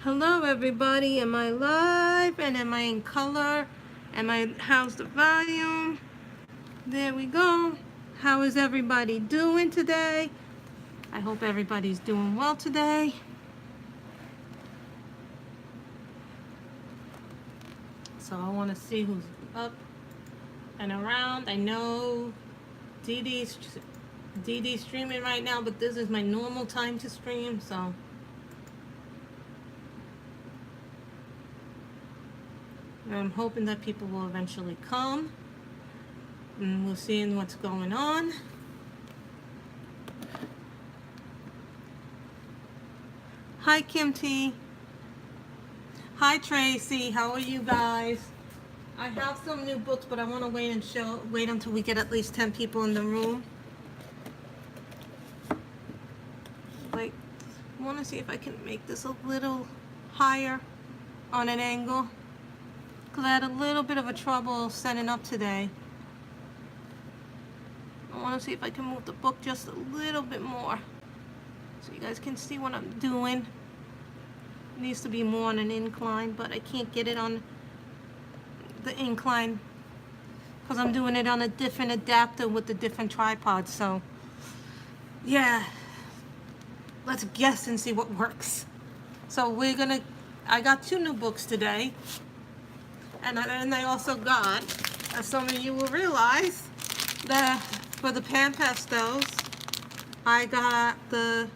Hello everybody, am I live and am I in color? How's the volume? There we go. How is everybody doing today? I hope everybody's doing well today. So I want to see who's up and around. I know Dee Dee's streaming right now, but this is my normal time to stream, so I'm hoping that people will eventually come and we'll see what's going on. Hi Kim T. Hi Tracy, how are you guys? I have some new books, but I want to wait until we get at least 10 people in the room. Like, I want to see if I can make this a little higher on an angle, because I had a little bit of a trouble setting up today. I want to see if I can move the book just a little bit more so you guys can see what I'm doing. It needs to be more on an incline, but I can't get it on the incline because I'm doing it on a different adapter with the different tripods. So yeah, let's guess and see what works. So I got 2 new books today, and I also got, as some of you will realize, that for the pan pastels I got the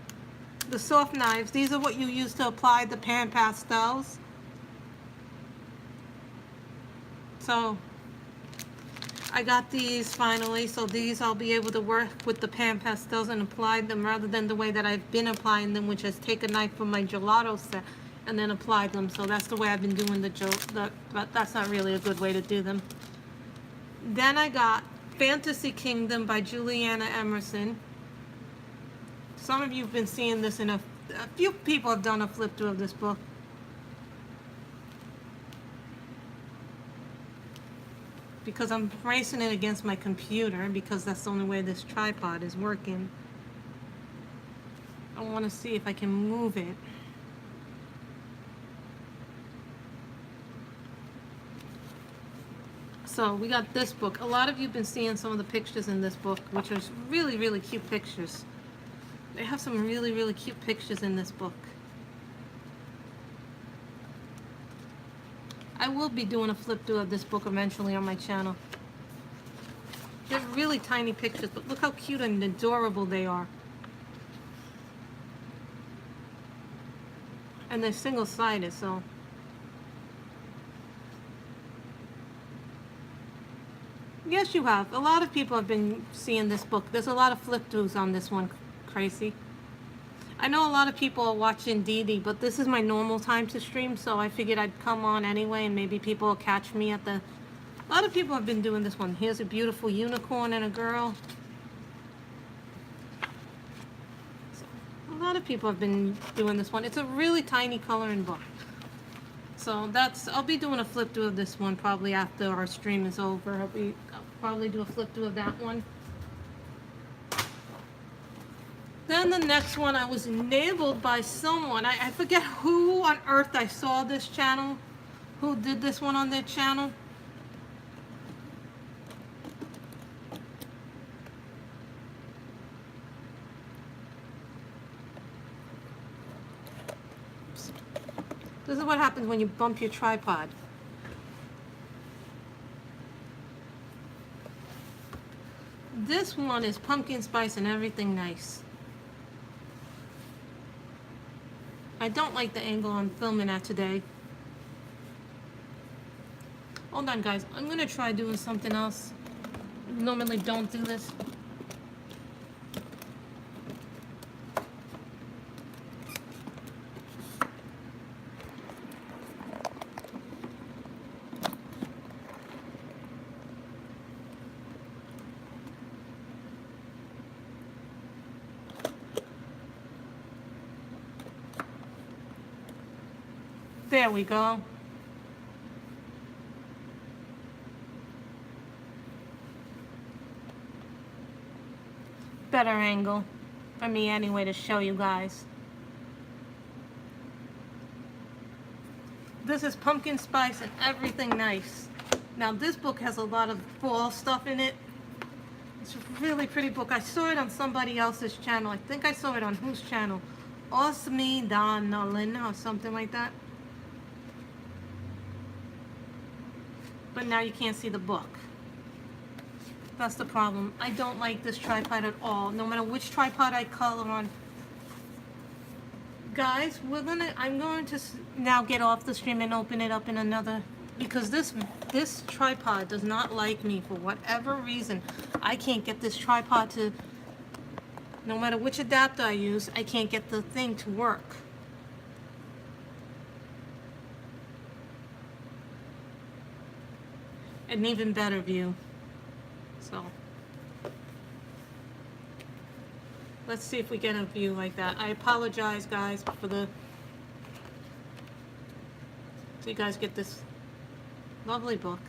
soft knives. These are what you use to apply the pan pastels. So I got these finally, so these I'll be able to work with the pan pastels and apply them rather than the way that I've been applying them, which is take a knife from my gelato set and then apply them. So that's the way I've been doing but that's not really a good way to do them. Then I got Fantasy Kingdom by Juliana Emerson. Some of you have been seeing this a few people have done a flip through of this book. Because I'm racing it against my computer, because that's the only way this tripod is working. I want to see if I can move it. So we got this book. A lot of you have been seeing some of the pictures in this book, which are really, really cute pictures. They have some really, really cute pictures in this book. I will be doing a flip through of this book eventually on my channel. They're really tiny pictures, but look how cute and adorable they are. And they're single-sided, so. Yes, you have. A lot of people have been seeing this book. There's a lot of flip throughs on this one, Crazy. I know a lot of people are watching Dee Dee, but this is my normal time to stream, so I figured I'd come on anyway, and maybe people will catch me at the... A lot of people have been doing this one. Here's a beautiful unicorn and a girl. So, a lot of people have been doing this one. It's a really tiny coloring book. So I'll be doing a flip through of this one probably after our stream is over. I'll probably do a flip through of that one. Then the next one, I was enabled by someone. I forget who on earth I saw this channel, who did this one on their channel. This is what happens when you bump your tripod. This one is pumpkin spice and everything nice. I don't like the angle I'm filming at today. Hold on, guys. I'm going to try doing something else. I normally don't do this. There we go. Better angle for me anyway to show you guys. This is pumpkin spice and everything nice. Now this book has a lot of fall stuff in it. It's a really pretty book. I saw it on somebody else's channel. I think I saw it on whose channel? Osme Donnellan or something like that. But now you can't see the book. That's the problem. I don't like this tripod at all. No matter which tripod I color on. Guys, I'm going to now get off the stream and open it up in another, because this tripod does not like me for whatever reason. I can't get this tripod to, no matter which adapter I use, I can't get the thing to work. An even better view. So let's see if we get a view like that. I apologize, guys, for the, so you guys get this lovely book.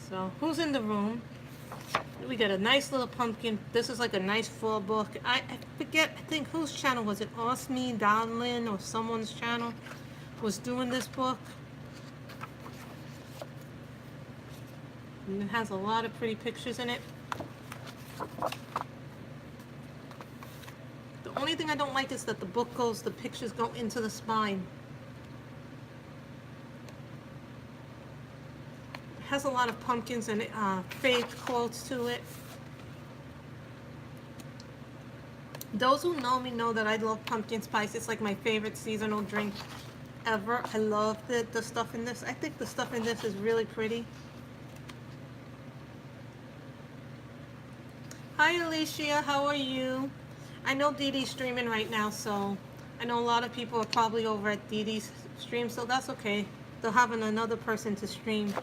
So who's in the room? We got a nice little pumpkin. This is like a nice fall book. I forget, I think whose channel was it? Osme Donlin or someone's channel was doing this book. And it has a lot of pretty pictures in it. The only thing I don't like is that the pictures go into the spine. Has a lot of pumpkins and faith quotes to it. Those who know me know that I love pumpkin spice. It's like my favorite seasonal drink ever. I love the stuff in this. I think the stuff in this is really pretty. Hi Alicia, how are you? I know Dee Dee's streaming right now, so I know a lot of people are probably over at Dee Dee's stream, so that's okay. They'll have another person to stream.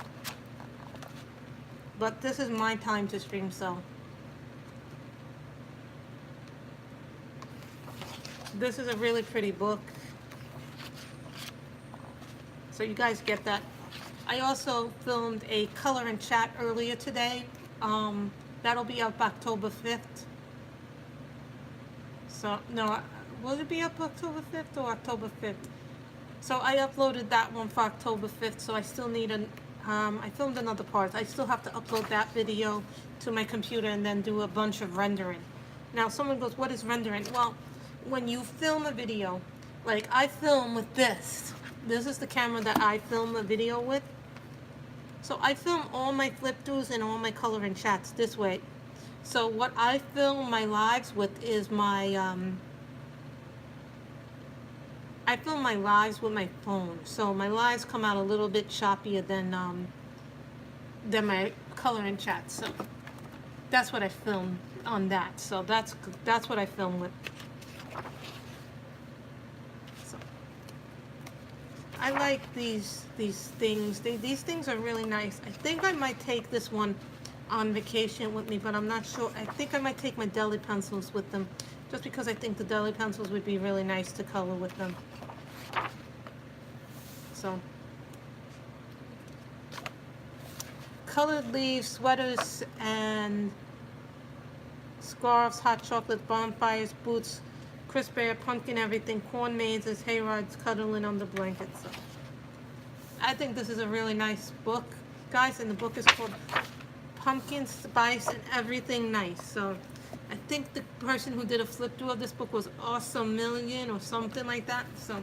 But this is my time to stream, so. This is a really pretty book. So you guys get that. I also filmed a color and chat earlier today. That'll be up October 5th. So, no, will it be up October 5th or October 5th? So I uploaded that one for October 5th, so I still need I filmed another part. I still have to upload that video to my computer and then do a bunch of rendering. Now someone goes, what is rendering? Well, when you film a video, like I film with this. This is the camera that I film a video with. So I film all my flip throughs and all my color and chats this way. So what I film my lives with is my, I film my lives with my phone, so my lives come out a little bit choppier than my color and chat. So that's what I film on that. So that's what I film with. So I like these things. These things are really nice. I think I might take this one on vacation with me, but I'm not sure. I think I might take my deli pencils with them, just because I think the deli pencils would be really nice to color with them. So, colored leaves, sweaters, and scarves, hot chocolate, bonfires, boots, crisp air, pumpkin, everything, corn mazes, hay rides, cuddling under blankets. So, I think this is a really nice book, guys, and the book is called Pumpkin Spice and Everything Nice. So, I think the person who did a flip through of this book was Awesome Million or something like that. So,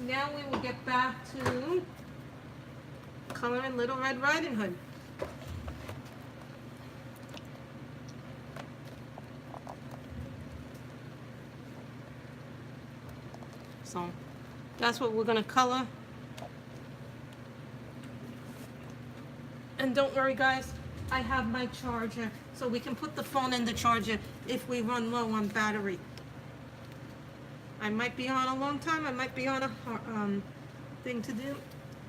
now we will get back to coloring Little Red Riding Hood. So that's what we're going to color. And don't worry guys, I have my charger, so we can put the phone in the charger if we run low on battery. I might be on a long time, I might be on a thing to do.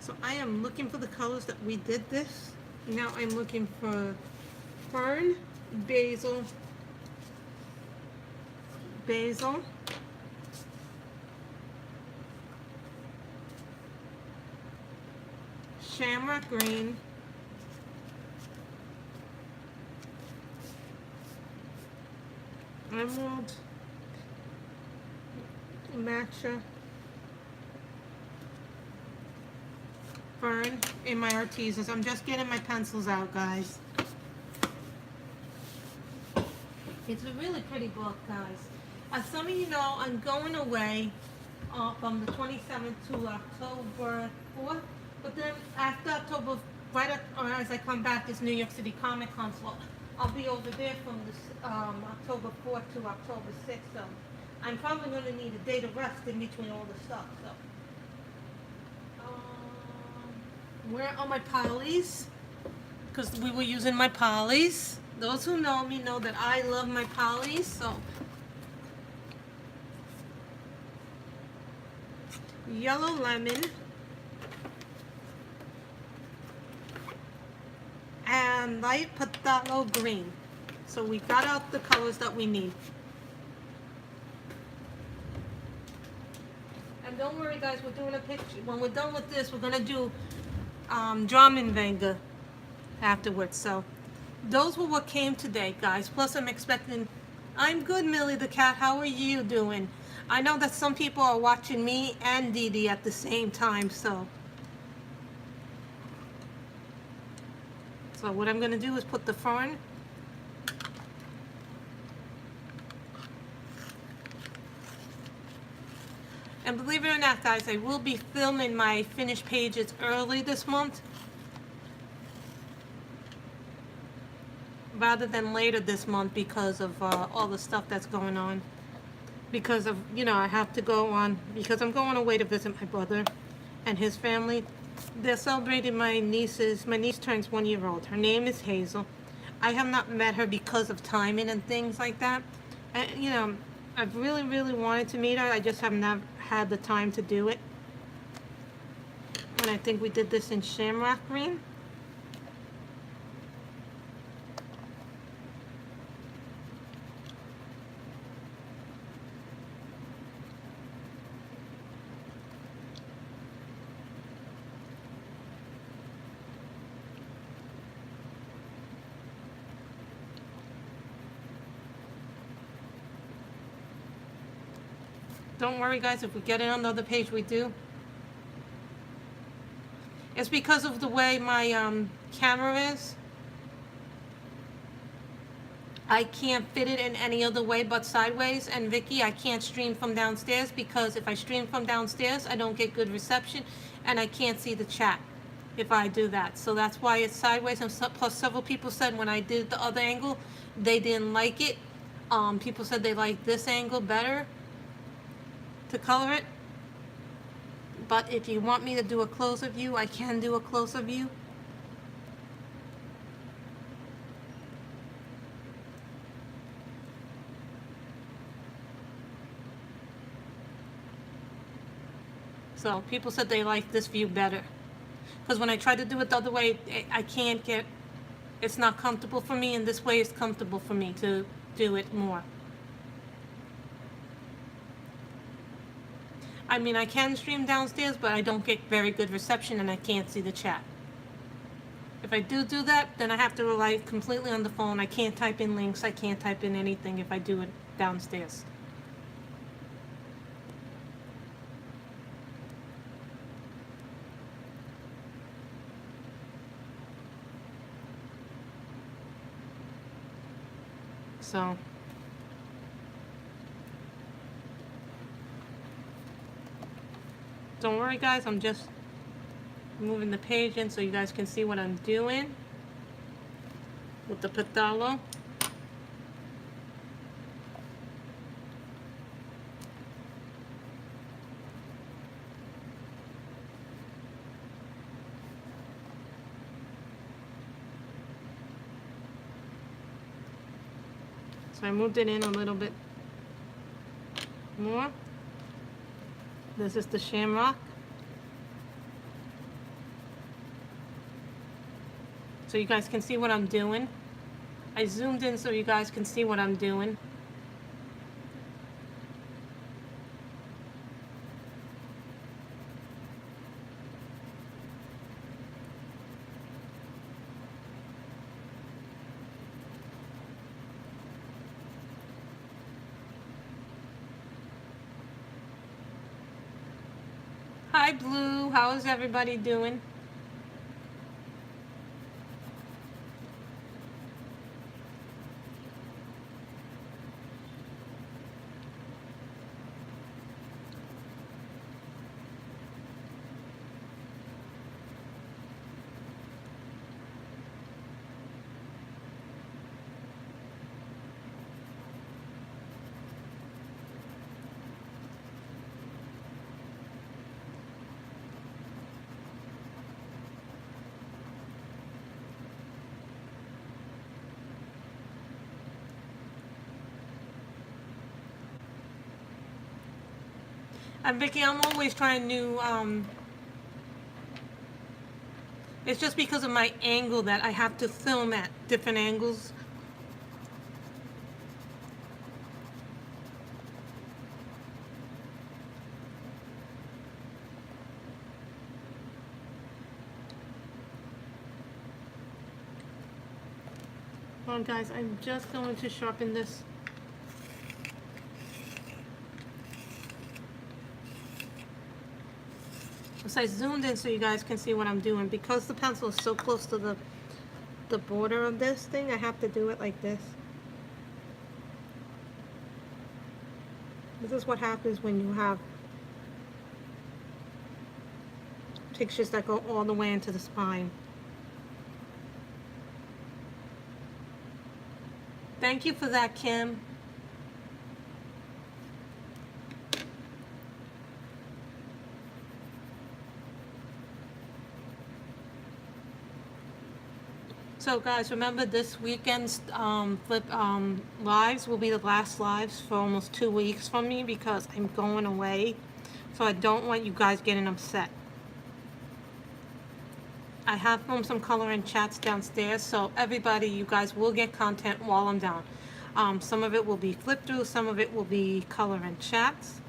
So I am looking for the colors that we did this. Now I'm looking for fern, basil, shamrock green, Emerald, matcha, fern in my artisans. I'm just getting my pencils out, guys. It's a really pretty book, guys. As some of you know, I'm going away from the 27th to October 4th. But then after October, or as I come back, is New York City Comic Con. So I'll be over there from this, October 4th to October 6th. So I'm probably going to need a day to rest in between all the stuff. So where are my polys? Because we were using my polys. Those who know me know that I love my polys. So yellow lemon and light phthalo green. So we got out the colors that we need. And don't worry, guys, we're doing a picture. When we're done with this, we're gonna do Dromenvanger afterwards. So those were what came today, guys. Plus I'm good, Millie the cat. How are you doing? I know that some people are watching me and Dee Dee at the same time, so what I'm going to do is put the fern. And believe it or not, guys, I will be filming my finished pages early this month, rather than later this month, because of all the stuff that's going on. Because of, I have to go on, because I'm going away to visit my brother and his family. They're celebrating my niece turns 1 year old. Her name is Hazel. I have not met her because of timing and things like that. And, I've really, really wanted to meet her. I just have not had the time to do it. And I think we did this in Shamrock Green. Don't worry, guys, if we get it on the other page, we do. It's because of the way my camera is. I can't fit it in any other way but sideways. And Vicky, I can't stream from downstairs, because if I stream from downstairs, I don't get good reception and I can't see the chat if I do that. So that's why it's sideways. And plus, several people said when I did the other angle, they didn't like it. People said they liked this angle better to color it. But if you want me to do a closer view, I can do a closer view. So people said they liked this view better, because when I try to do it the other way, I can't get, it's not comfortable for me, and this way is comfortable for me to do it more. I mean, I can stream downstairs, but I don't get very good reception and I can't see the chat. If I do that, then I have to rely completely on the phone. I can't type in links. I can't type in anything if I do it downstairs. So don't worry, guys, I'm just moving the page in so you guys can see what I'm doing with the phthalo. So I moved it in a little bit more. This is the shamrock. So you guys can see what I'm doing. I zoomed in so you guys can see what I'm doing. Hi, Blue. How is everybody doing? And Vicky, I'm always trying to, it's just because of my angle that I have to film at different angles. Hold on, guys, I'm just going to sharpen this. So I zoomed in so you guys can see what I'm doing. Because the pencil is so close to the border of this thing, I have to do it like this. This is what happens when you have pictures that go all the way into the spine. Thank you for that, Kim. So guys, remember this weekend's flip lives will be the last lives for almost 2 weeks from me because I'm going away. So I don't want you guys getting upset. I have filmed some color and chats downstairs, so everybody, you guys will get content while I'm down. Some of it will be flip through, some of it will be color and chats.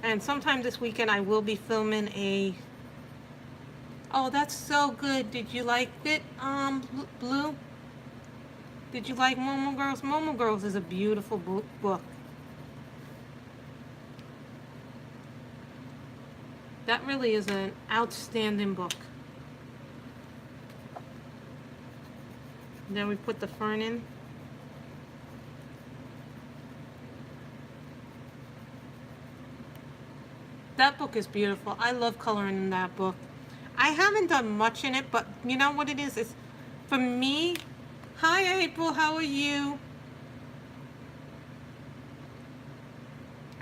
And sometime this weekend I will be filming a... Oh, that's so good. Did you like it, Blue? Did you like Momo Girls? Momo Girls is a beautiful book. That really is an outstanding book. Then we put the fern in. That book is beautiful. I love coloring in that book. I haven't done much in it, but you know what it is? It's, for me... Hi, April. How are you?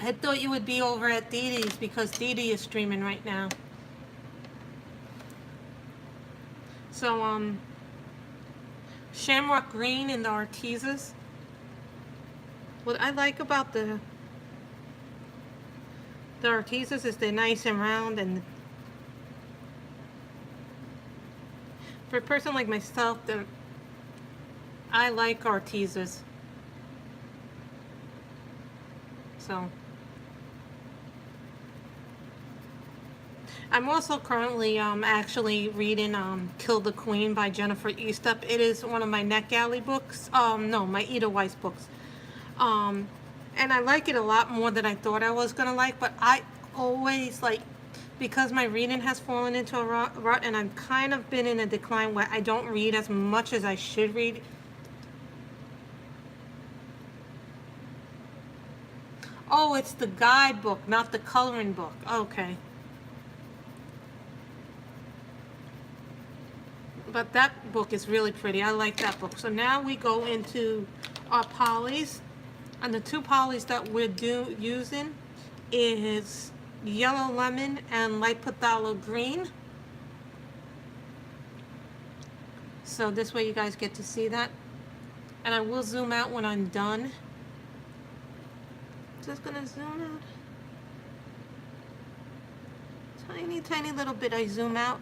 I thought you would be over at Dee Dee's because Dee Dee is streaming right now. So, Shamrock Green in the Artesas. What I like about the Artesas is they're nice and round, and for a person like myself, I like Artesas. So I'm also currently actually reading Kill the Queen by Jennifer Eastup. It is one of my NetGalley books. No, my Ida Weiss books. And I like it a lot more than I thought I was gonna like, but I always like, because my reading has fallen into a rut and I've kind of been in a decline where I don't read as much as I should read. Oh, it's the guidebook, not the coloring book. Okay. But that book is really pretty. I like that book. So now we go into our polys. And the two polys that we're using is Yellow Lemon and Light Phthalo Green. So this way you guys get to see that. And I will zoom out when I'm done. Just gonna zoom out. Tiny, tiny little bit I zoom out.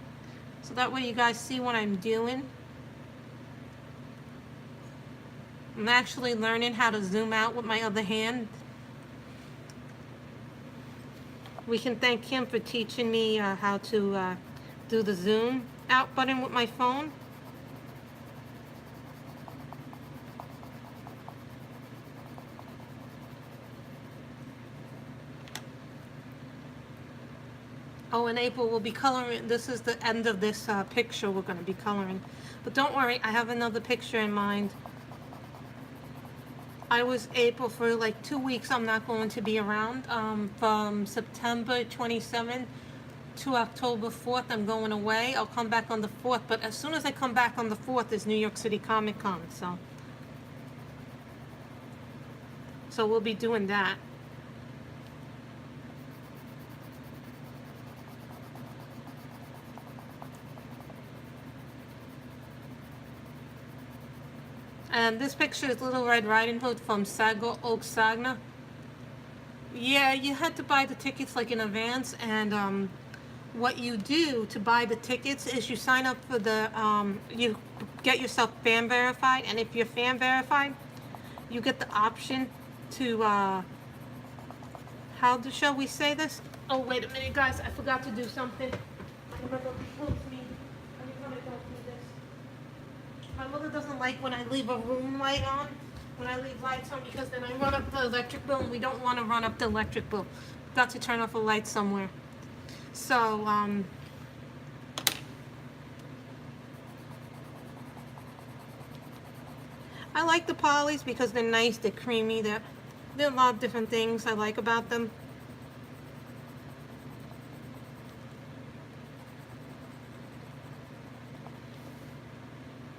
So that way you guys see what I'm doing. I'm actually learning how to zoom out with my other hand. We can thank Kim for teaching me how to do the zoom out button with my phone. Oh, in April we'll be coloring. This is the end of this picture we're going to be coloring. But don't worry, I have another picture in mind. I was April for like 2 weeks. I'm not going to be around. From September 27th to October 4th, I'm going away. I'll come back on the 4th. But as soon as I come back on the 4th is New York City Comic Con. So we'll be doing that. And this picture is Little Red Riding Hood from Sago Oak Sagna. Yeah, you had to buy the tickets like in advance, and what you do to buy the tickets is you sign up for the, you get yourself fan verified, and if you're fan verified, you get the option to, shall we say this? Oh, wait a minute, guys, I forgot to do something. My mother told me, every time I don't do this. My mother doesn't like when I leave a room light on, when I leave lights on, because then I run up the electric bill, and we don't want to run up the electric bill. Got to turn off a light somewhere. So, I like the polys because they're nice, they're creamy, there are a lot of different things I like about them.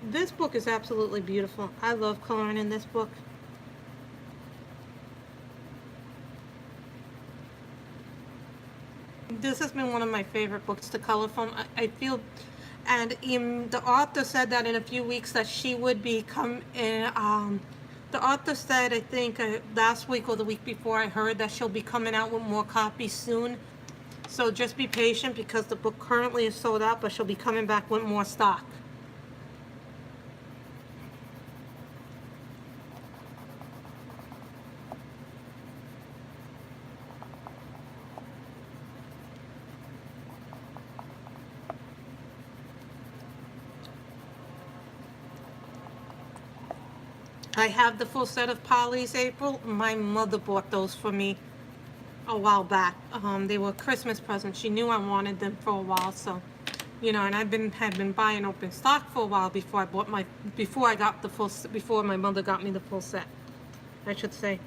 This book is absolutely beautiful. I love coloring in this book. This has been one of my favorite books to color from. I feel, and the author said that in a few weeks that she would become in, the author said, I think last week or the week before, I heard that she'll be coming out with more copies soon. So just be patient because the book currently is sold out, but she'll be coming back with more stock. I have the full set of polys, April. My mother bought those for me a while back. They were Christmas presents. She knew I wanted them for a while, so you know. And had been buying open stock for a while before I bought before my mother got me the full set, I should say.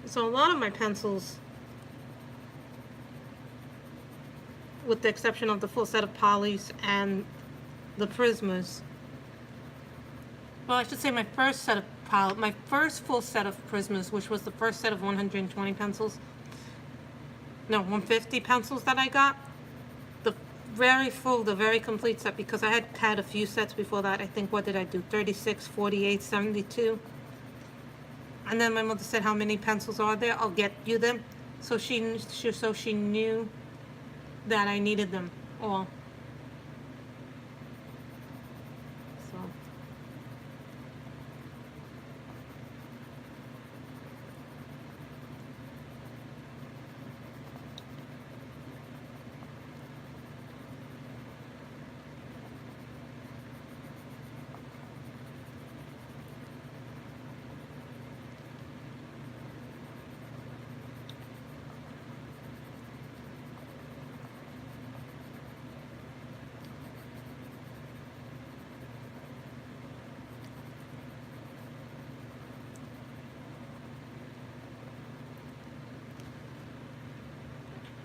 So a lot of my pencils, with the exception of the full set of polys and the Prismas. Well, I should say my first full set of Prismas, which was the first set of 120 pencils. No, 150 pencils that I got. The very complete set, because I had a few sets before that. I think, what did I do? 36, 48, 72. And then my mother said, how many pencils are there? I'll get you them. So she knew that I needed them all.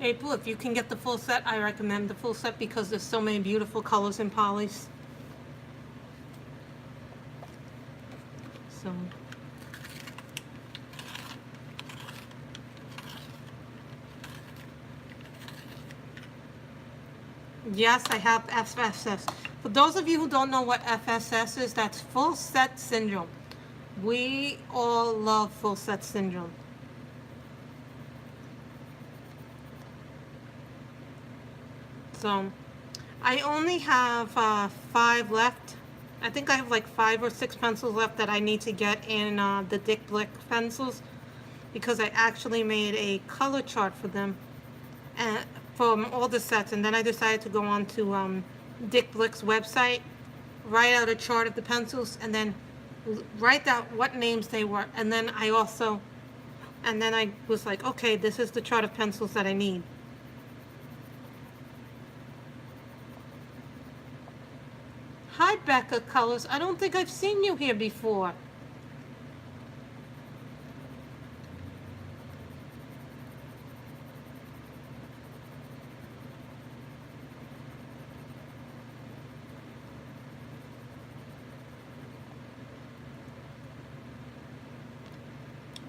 April, if you can get the full set, I recommend the full set because there's so many beautiful colors and polys. So, yes, I have FSS. For those of you who don't know what FSS is, that's full set syndrome. We all love full set syndrome. So, I only have 5 left. I think I have like 5 or 6 pencils left that I need to get in the Dick Blick pencils, because I actually made a color chart for them and from all the sets, and then I decided to go on to Dick Blick's website, write out a chart of the pencils, and then write out what names they were, and then I was like, okay, this is the chart of pencils that I need. Hi, Becca Colors. I don't think I've seen you here before.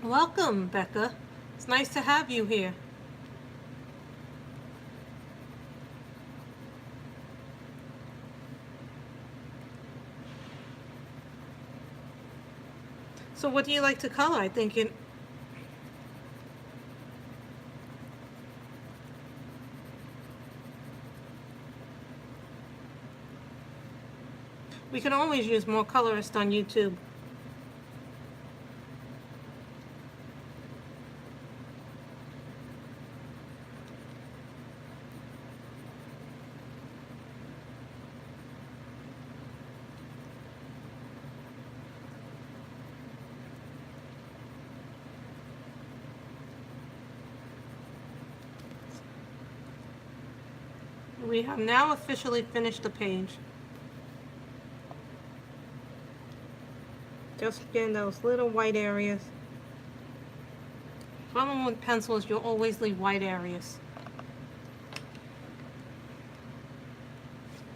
Welcome, Becca. It's nice to have you here. So what do you like to color? I think we can always use more colorists on YouTube. We have now officially finished the page. Just again, those little white areas. Problem with pencils, you'll always leave white areas.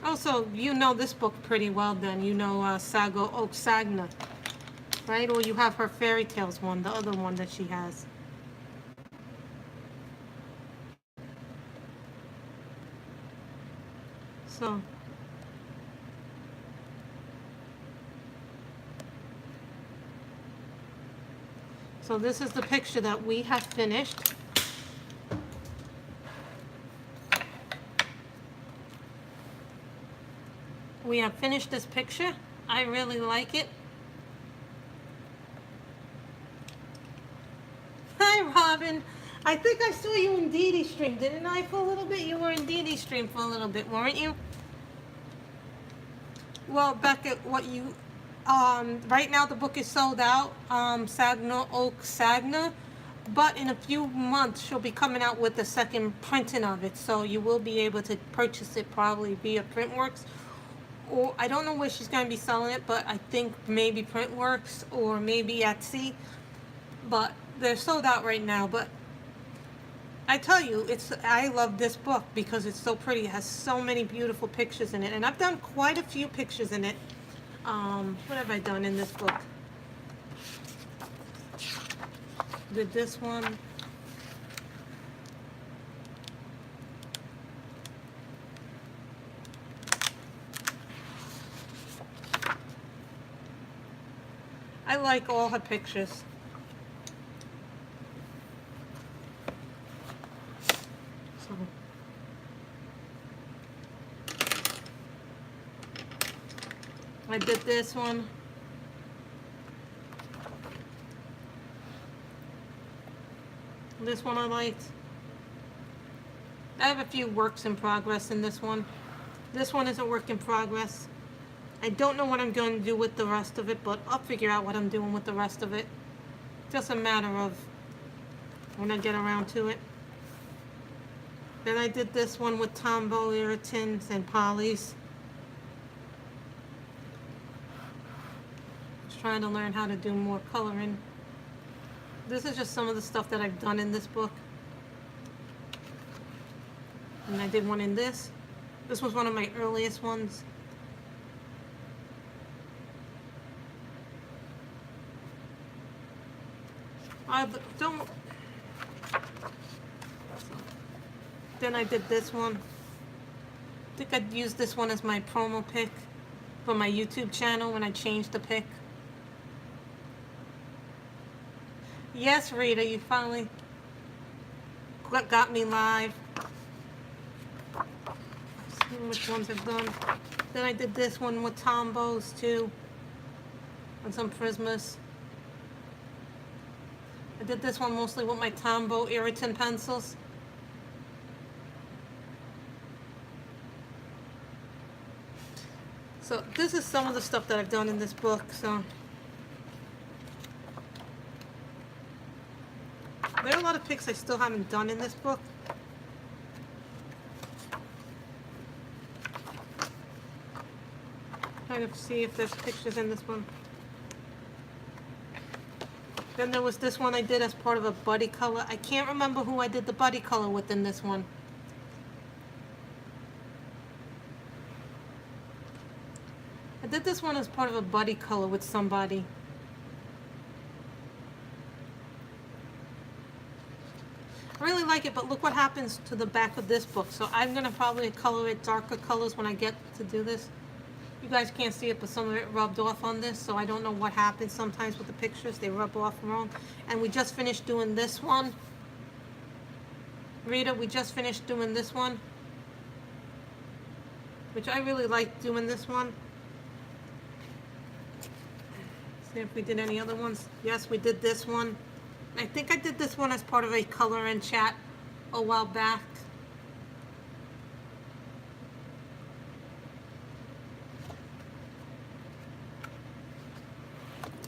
Also, you know this book pretty well then. You know Sago Oak Sagna, right? Or you have her Fairy Tales one, the other one that she has. So this is the picture that we have finished. We have finished this picture. I really like it. Hi, Robin. I think I saw you in Dee Dee's stream, didn't I, for a little bit? You were in Dee Dee's stream for a little bit, weren't you? Well, Becca, right now the book is sold out, Sagna Oak Sagna, but in a few months she'll be coming out with the second printing of it, so you will be able to purchase it probably via Printworks, or I don't know where she's going to be selling it, but I think maybe Printworks or maybe Etsy, but they're sold out right now. But I tell you, I love this book because it's so pretty. It has so many beautiful pictures in it, and I've done quite a few pictures in it. What have I done in this book? Did this one. I like all her pictures. I did this one. This one I liked. I have a few works in progress in this one. This one is a work in progress. I don't know what I'm going to do with the rest of it, but I'll figure out what I'm doing with the rest of it. Just a matter of when I get around to it. Then I did this one with Tombow irritants and polys. Just trying to learn how to do more coloring. This is just some of the stuff that I've done in this book. And I did one in this. This was one of my earliest ones. Then I did this one. I think I'd use this one as my promo pic for my YouTube channel when I changed the pic. Yes, Rita, you finally got me live. Let's see which ones I've done. Then I did this one with Tombows too, and some Prismas. I did this one mostly with my Tombow irritant pencils. So this is some of the stuff that I've done in this book. So there are a lot of pics I still haven't done in this book. Trying to see if there's pictures in this one. Then there was this one I did as part of a buddy color. I can't remember who I did the buddy color with in this one. I did this one as part of a buddy color with somebody. I really like it, but look what happens to the back of this book. So I'm going to probably color it darker colors when I get to do this. You guys can't see it, but some of it rubbed off on this, so I don't know what happens sometimes with the pictures. They rub off wrong. And we just finished doing this one. Rita, we just finished doing this one, which I really like doing this one. See if we did any other ones. Yes, we did this one. I think I did this one as part of a color and chat a while back.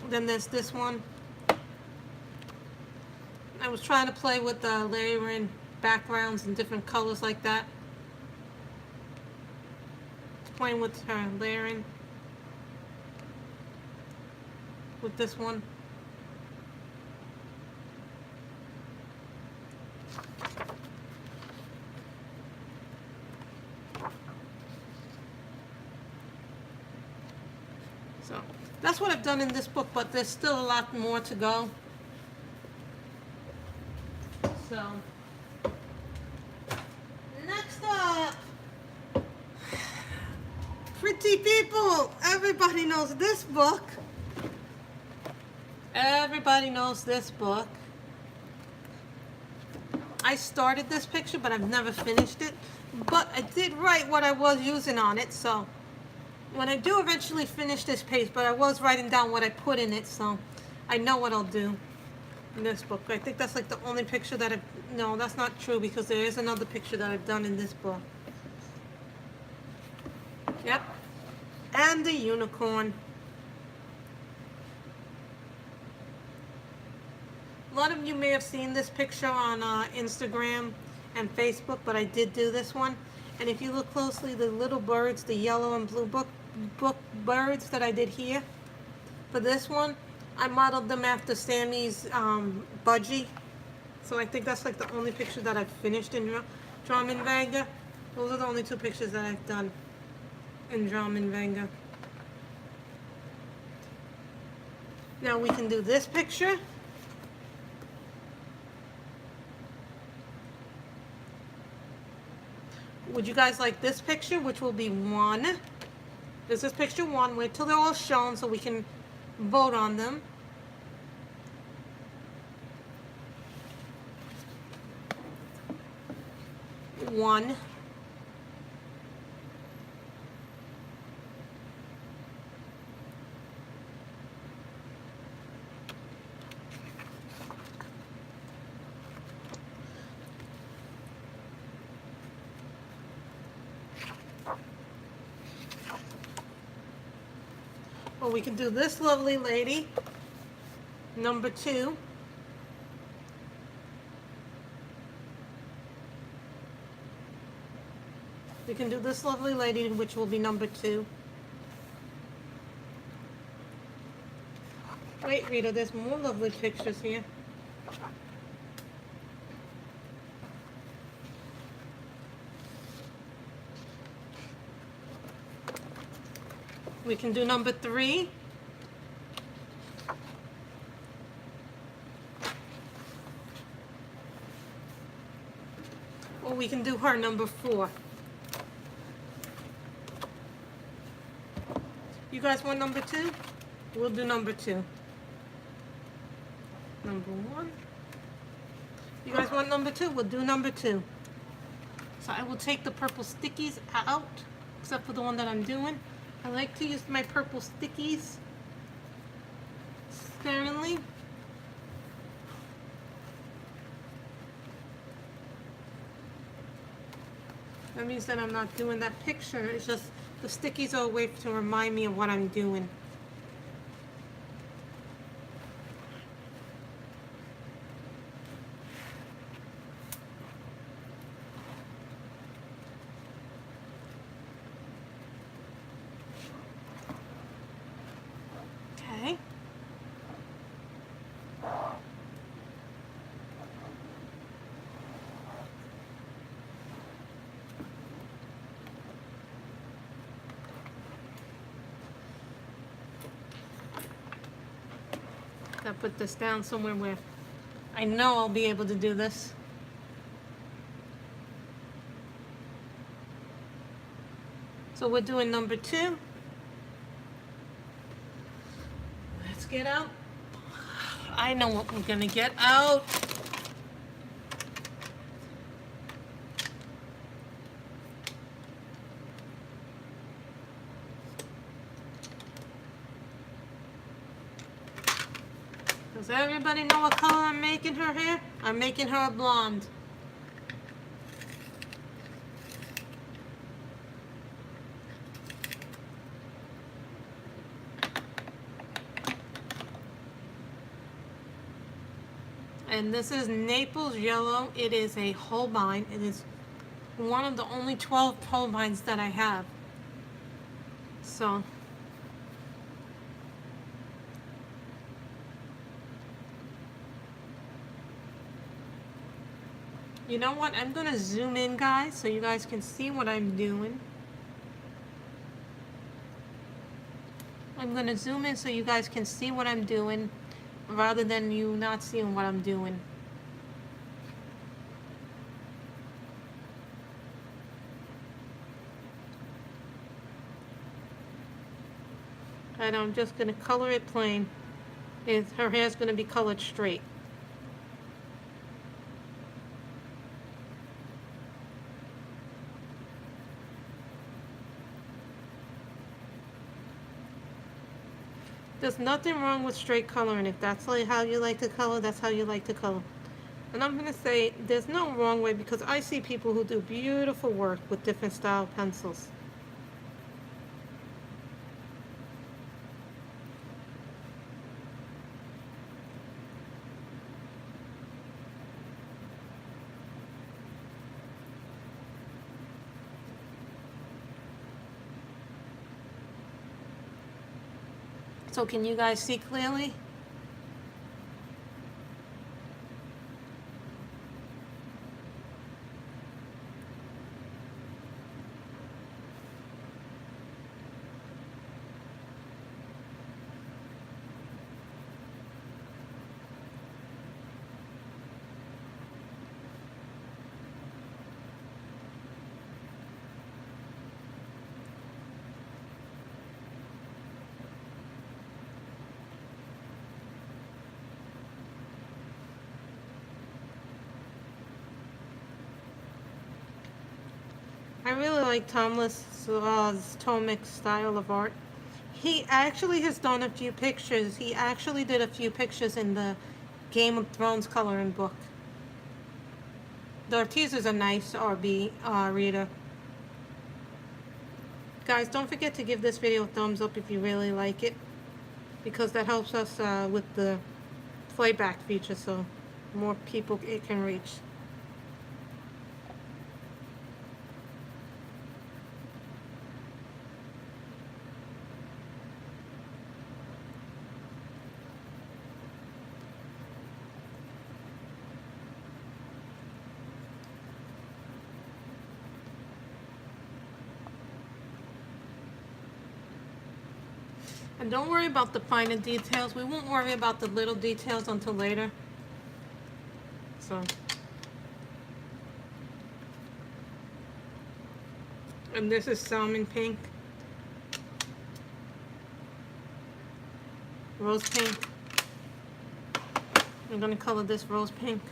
Then there's this one. I was trying to play with the layering backgrounds and different colors like that. Playing with her layering with this one. So that's what I've done in this book, but there's still a lot more to go. So next up, pretty people. Everybody knows this book. Everybody knows this book. I started this picture, but I've never finished it. But I did write what I was using on it, so when I do eventually finish this page, but I was writing down what I put in it, so I know what I'll do in this book. I think that's like the only picture that I've... No, that's not true, because there is another picture that I've done in this book. Yep. And the unicorn. A lot of you may have seen this picture on Instagram and Facebook, but I did do this one. And if you look closely, the little birds, the yellow and blue book birds that I did here, for this one, I modeled them after Sammy's budgie. So I think that's like the only picture that I've finished in Dromenvanger. Those are the only two pictures that I've done in Dromenvanger. Now we can do this picture. Would you guys like this picture, which will be 1? This is picture 1. Wait till they're all shown so we can vote on them. One. Or we can do this lovely lady, number 2. We can do this lovely lady, which will be number 2. Wait, Rita, there's more lovely pictures here. We can do number 3. Or we can do her, number 4. You guys want number 2? We'll do number 2. Number 1. You guys want number 2? We'll do number 2. So I will take the purple stickies out, except for the one that I'm doing. I like to use my purple stickies sparingly. That means that I'm not doing that picture. It's just the stickies are a way to remind me of what I'm doing. Gotta put this down somewhere where I know I'll be able to do this. So we're doing number 2. Let's get out. I know what we're gonna get out. Does everybody know what color I'm making her hair? I'm making her a blonde. And this is Naples Yellow. It is a Holbein. It is one of the only 12 Holbeins that I have. So, you know what? I'm going to zoom in, guys, so you guys can see what I'm doing. I'm going to zoom in so you guys can see what I'm doing, rather than you not seeing what I'm doing. And I'm just going to color it plain. Her hair's going to be colored straight. There's nothing wrong with straight coloring. If that's like how you like to color, that's how you like to color. And I'm going to say there's no wrong way, because I see people who do beautiful work with different style pencils. So can you guys see clearly? I really like Thomas Tomic's style of art. He actually has done a few pictures. He actually did a few pictures in the Game of Thrones coloring book. The teasers are nice, RB reader. Guys, don't forget to give this video a thumbs up if you really like it, because that helps us with the playback feature, so more people it can reach. And don't worry about the finer details. We won't worry about the little details until later. So. And this is salmon pink. Rose pink. I'm going to color this rose pink.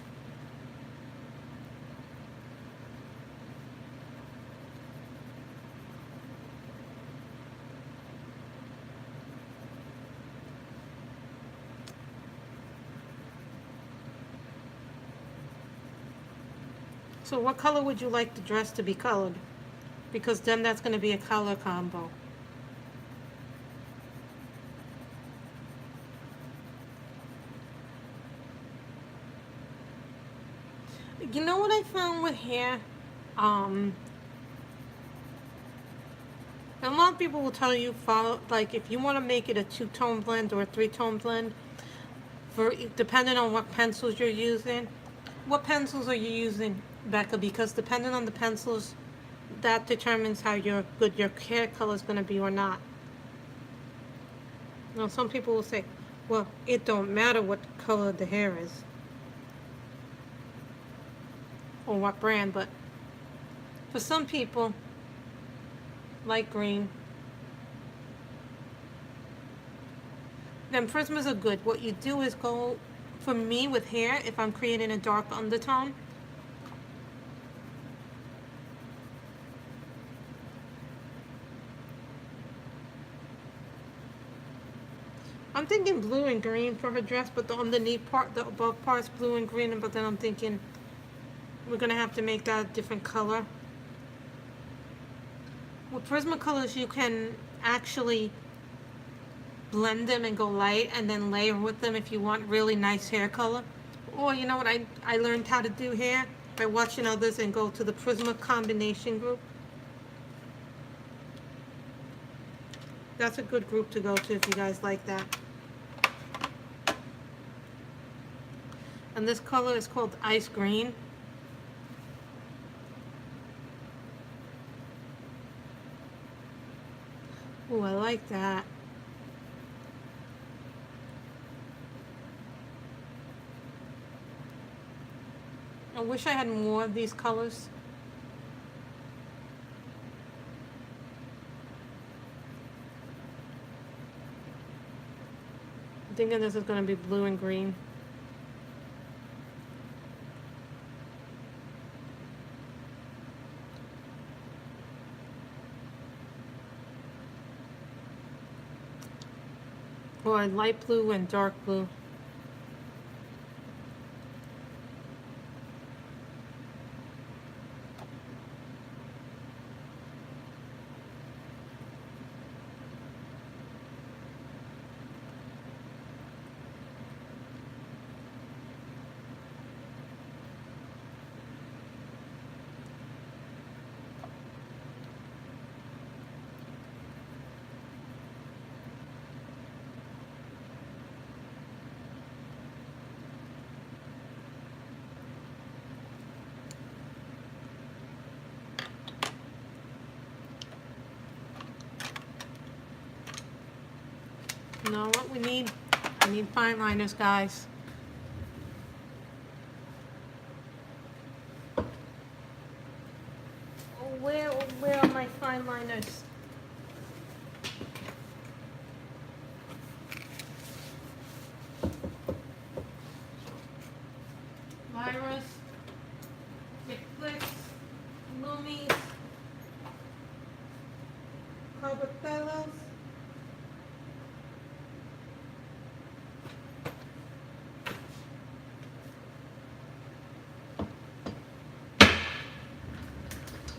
So what color would you like the dress to be colored? Because then that's going to be a color combo. You know what I found with hair? A lot of people will tell you, like if you want to make it a 2-tone blend or a 3-tone blend, depending on what pencils you're using. What pencils are you using, Becca? Because depending on the pencils, that determines how good your hair color is going to be or not. Now, some people will say, Well, it don't matter what color the hair is or what brand, but for some people, light green, then Prismas are good. What you do is go, for me with hair, if I'm creating a dark undertone, I'm thinking blue and green for her dress, but the underneath part, the above part's blue and green, but then I'm thinking we're gonna have to make that a different color. With Prismacolors, you can actually blend them and go light and then layer with them if you want really nice hair color. Or you know what I learned how to do hair? By watching others and go to the Prisma combination group. That's a good group to go to if you guys like that. And this color is called Ice Green. Ooh, I like that. I wish I had more of these colors. I'm thinking this is going to be blue and green. Or light blue and dark blue. You know what we need? I need fine liners, guys. Where are my fine liners? Virus, Flicks, Loomies, Carbotellos.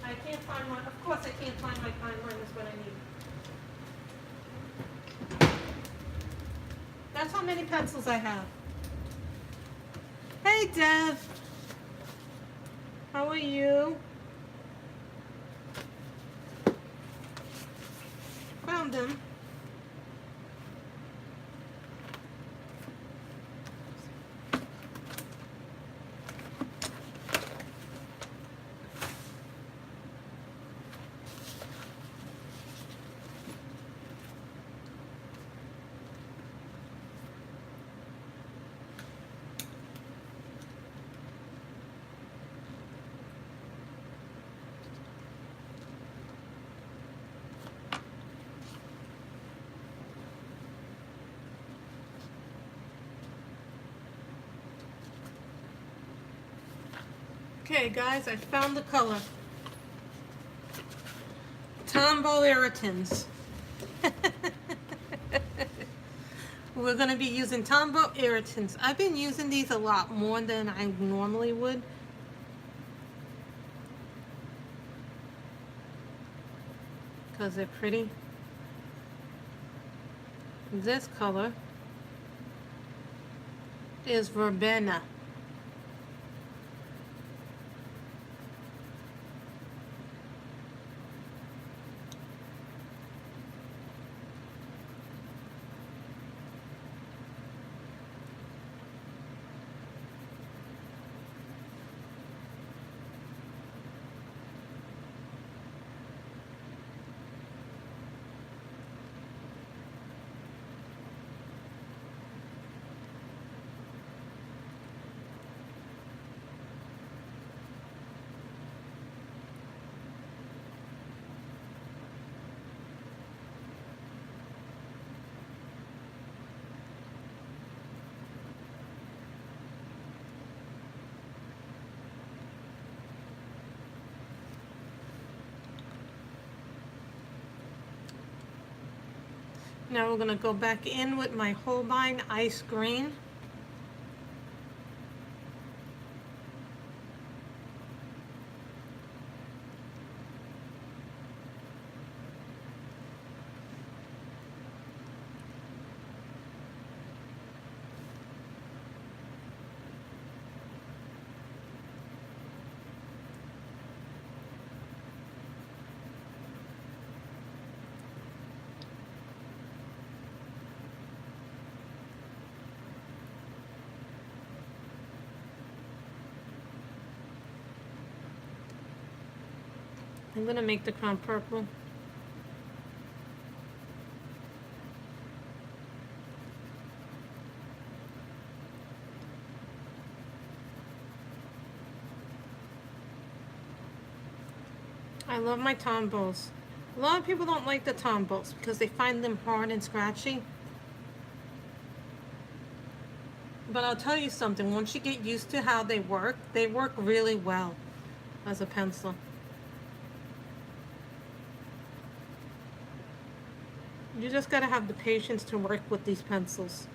I can't find my, of course I can't find my fine liners, what I need. That's how many pencils I have. Hey Dev, how are you? Found them. Okay guys, I found the color. Tombow Irritants. We're going to be using Tombow Irritants. I've been using these a lot more than I normally would. Because they're pretty. This color is Verbena. Now we're gonna go back in with my Holbein Ice Green. I'm gonna make the crown purple. I love my tombows. A lot of people don't like the tombows because they find them hard and scratchy. But I'll tell you something, once you get used to how they work really well as a pencil. You just gotta have the patience to work with these pencils.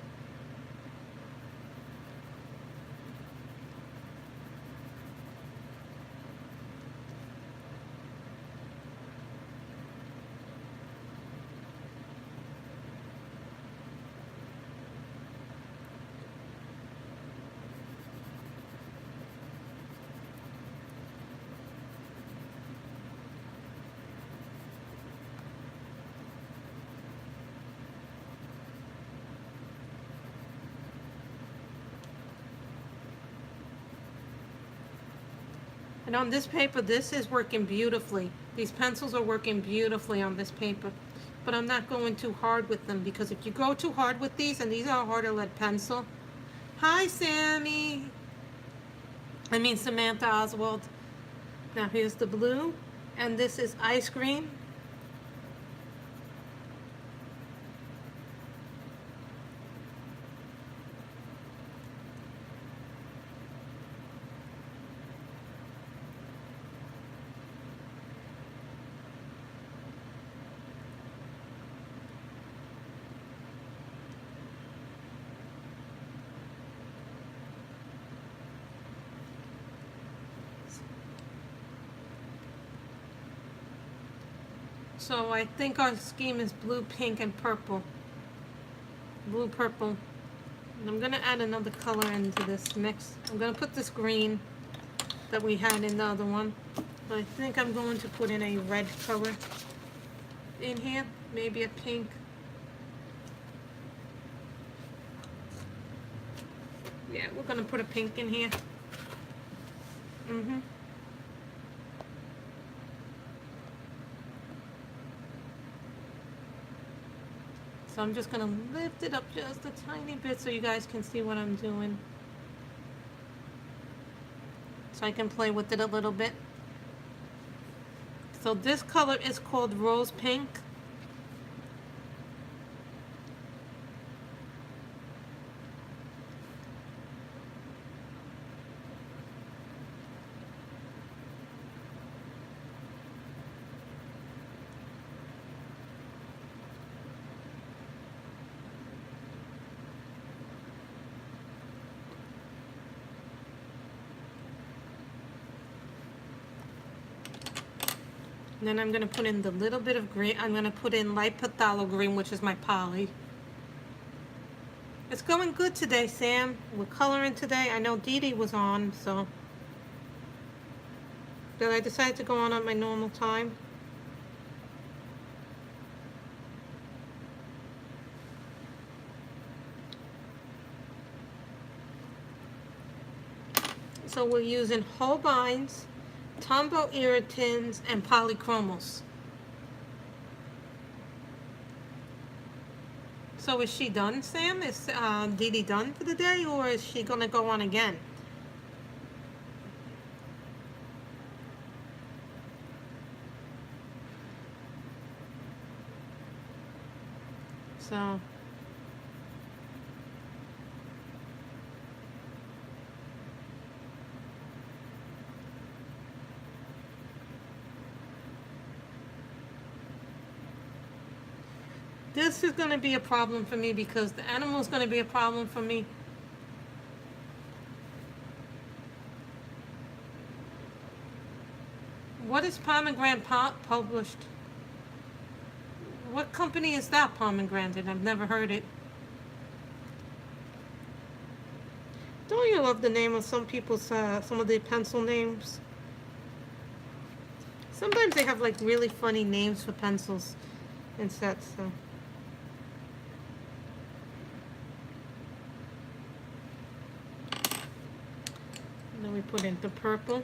And on this paper, this is working beautifully. These pencils are working beautifully on this paper. But I'm not going too hard with them because if you go too hard with these, and these are a harder lead pencil. Hi, Sammy. I mean, Samantha Oswald. Now here's the blue, and this is ice cream. So I think our scheme is blue, pink, and purple. Blue, purple. And I'm gonna add another color into this mix. I'm gonna put this green that we had in the other one. But I think I'm going to put in a red color in here, maybe a pink. Yeah, we're gonna put a pink in here. So I'm just gonna lift it up just a tiny bit so you guys can see what I'm doing. So I can play with it a little bit. So this color is called Rose Pink. And then I'm going to put in the little bit of green. I'm going to put in light phthalo green, which is my poly. It's going good today, Sam. We're coloring today. I know Dee Dee was on, so. But I decided to go on at my normal time. So we're using Holbein's, Tombow Irritants, and Polychromos. So is she done, Sam? Is Dee Dee done for the day, or is she going to go on again? So... This is going to be a problem for me because the animal is going to be a problem for me. What is Pomegranate published? What company is that, Pomegranate? I've never heard it. Don't you love the name of some people's, some of the pencil names? Sometimes they have like really funny names for pencils and sets, so. And then we put in the purple.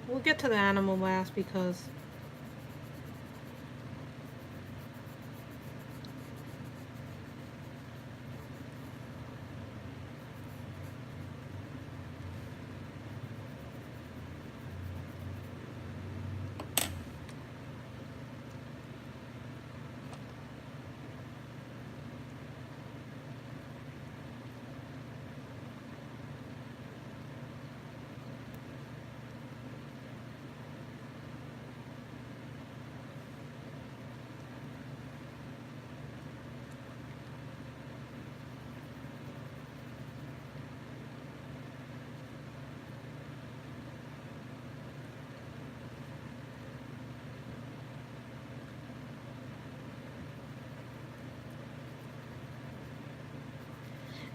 We'll get to the animal last because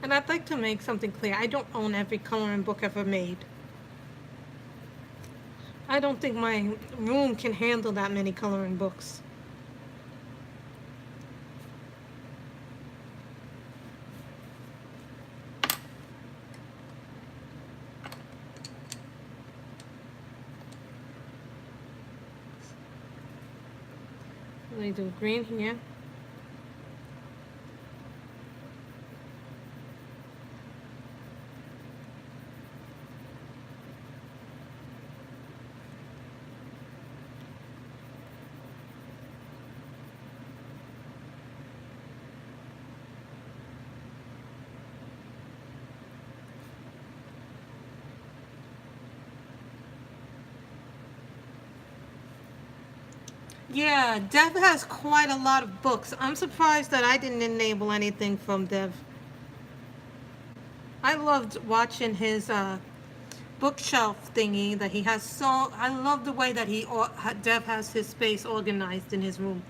and I'd like to make something clear. I don't own every coloring book ever made. I don't think my room can handle that many coloring books. Let me do green here. Yeah, Dev has quite a lot of books. I'm surprised that I didn't enable anything from Dev. I loved watching his bookshelf thingy that he has. So I love the way that Dev has his space organized in his room.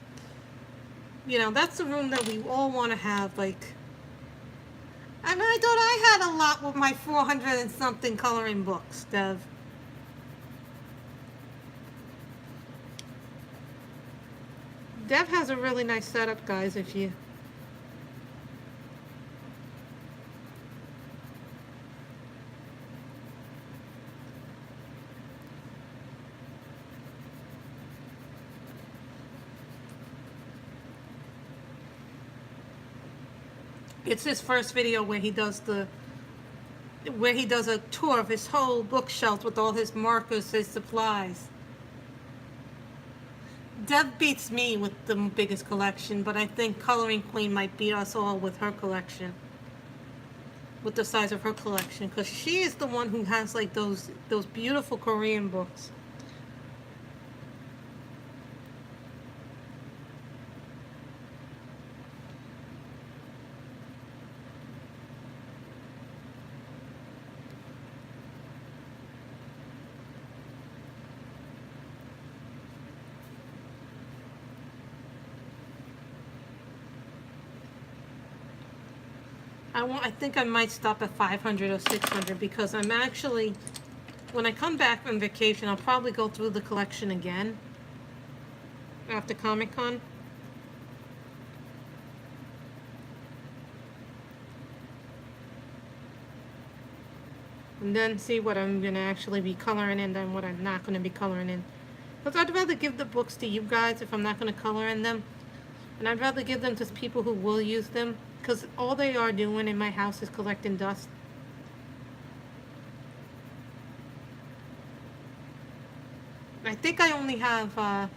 You know, that's the room that we all want to have, like. And I thought I had a lot with my 400 and something coloring books, Dev. Dev has a really nice setup, guys, if you... It's his first video where he does a tour of his whole bookshelf with all his markers, his supplies. Dev beats me with the biggest collection, but I think Coloring Queen might beat us all with her collection. With the size of her collection, because she is the one who has like those beautiful Korean books. I think I might stop at 500 or 600 because I'm actually, when I come back from vacation, I'll probably go through the collection again after Comic-Con. And then see what I'm going to actually be coloring in and what I'm not going to be coloring in. Because I'd rather give the books to you guys if I'm not going to color in them. And I'd rather give them to people who will use them. Because all they are doing in my house is collecting dust. I think I only have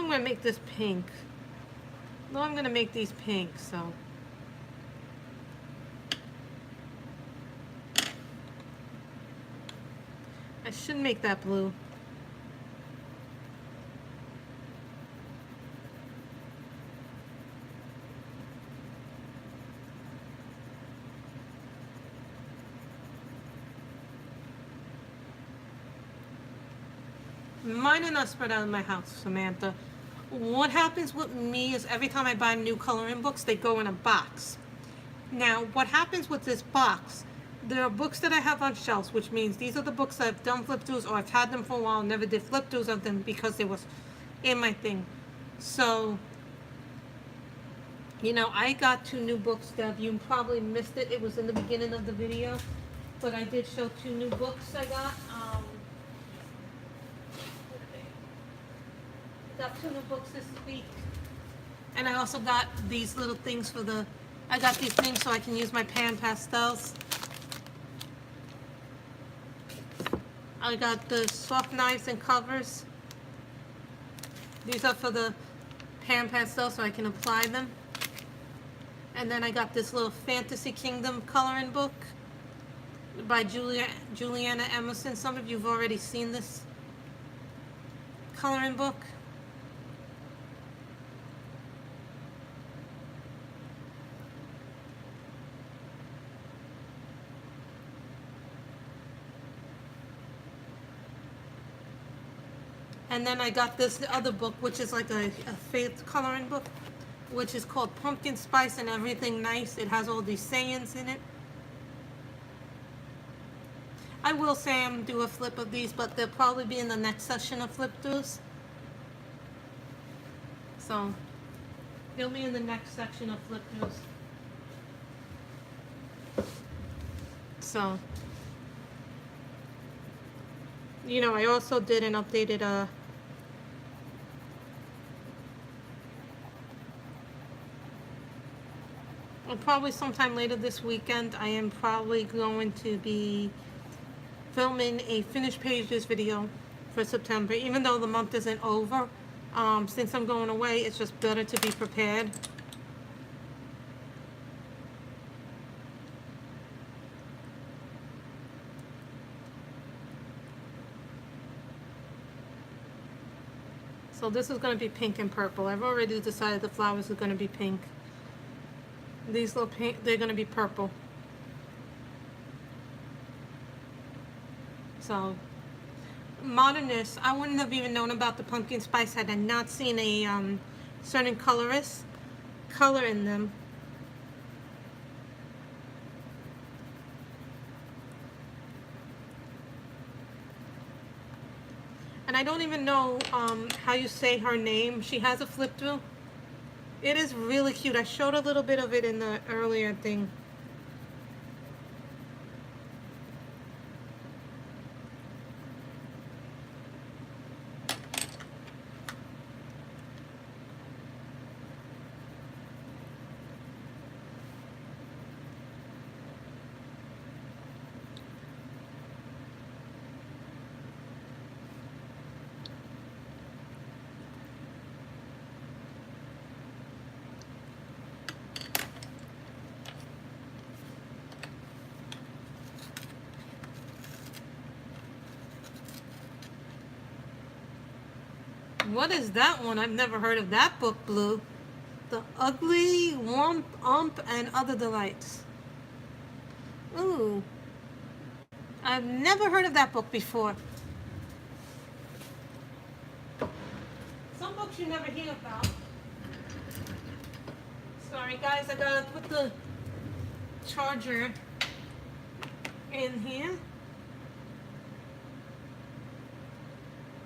I'm gonna make this pink. No, I'm gonna make these pink, so. I should make that blue. Mine are not spread out in my house, Samantha. What happens with me is every time I buy new coloring books, they go in a box. Now, what happens with this box, there are books that I have on shelves, which means these are the books that I've done flip throughs, or I've had them for a while, never did flip throughs of them because they was in my thing. So, you know, I got 2 new books, Deb. You probably missed it. It was in the beginning of the video. But I did show 2 new books I got. Got 2 new books this week. And I also got these little things for the... I got these things so I can use my pan pastels. I got the soft knives and covers. These are for the pan pastels so I can apply them. And then I got this little Fantasy Kingdom coloring book by Juliana Emerson. Some of you have already seen this coloring book. And then I got this other book, which is like a faith coloring book, which is called Pumpkin Spice and Everything Nice. It has all these sayings in it. I will say I'm do a flip of these, but they'll probably be in the next session of flip throughs. So, they'll be in the next section of flip throughs. So, you know, I also did an updated probably sometime later this weekend, I am probably going to be filming a finished pages video for September. Even though the month isn't over, since I'm going away, it's just better to be prepared. So this is going to be pink and purple. I've already decided the flowers are going to be pink. These little pink, they're going to be purple. So, Modernist, I wouldn't have even known about the pumpkin spice had I not seen a certain color in them. And I don't even know how you say her name. She has a flip through. It is really cute. I showed a little bit of it in the earlier thing. What is that one? I've never heard of that book, Blue. The Ugly Wump, and Other Delights. Ooh. I've never heard of that book before. Some books you never hear about. Sorry guys, I gotta put the charger in here.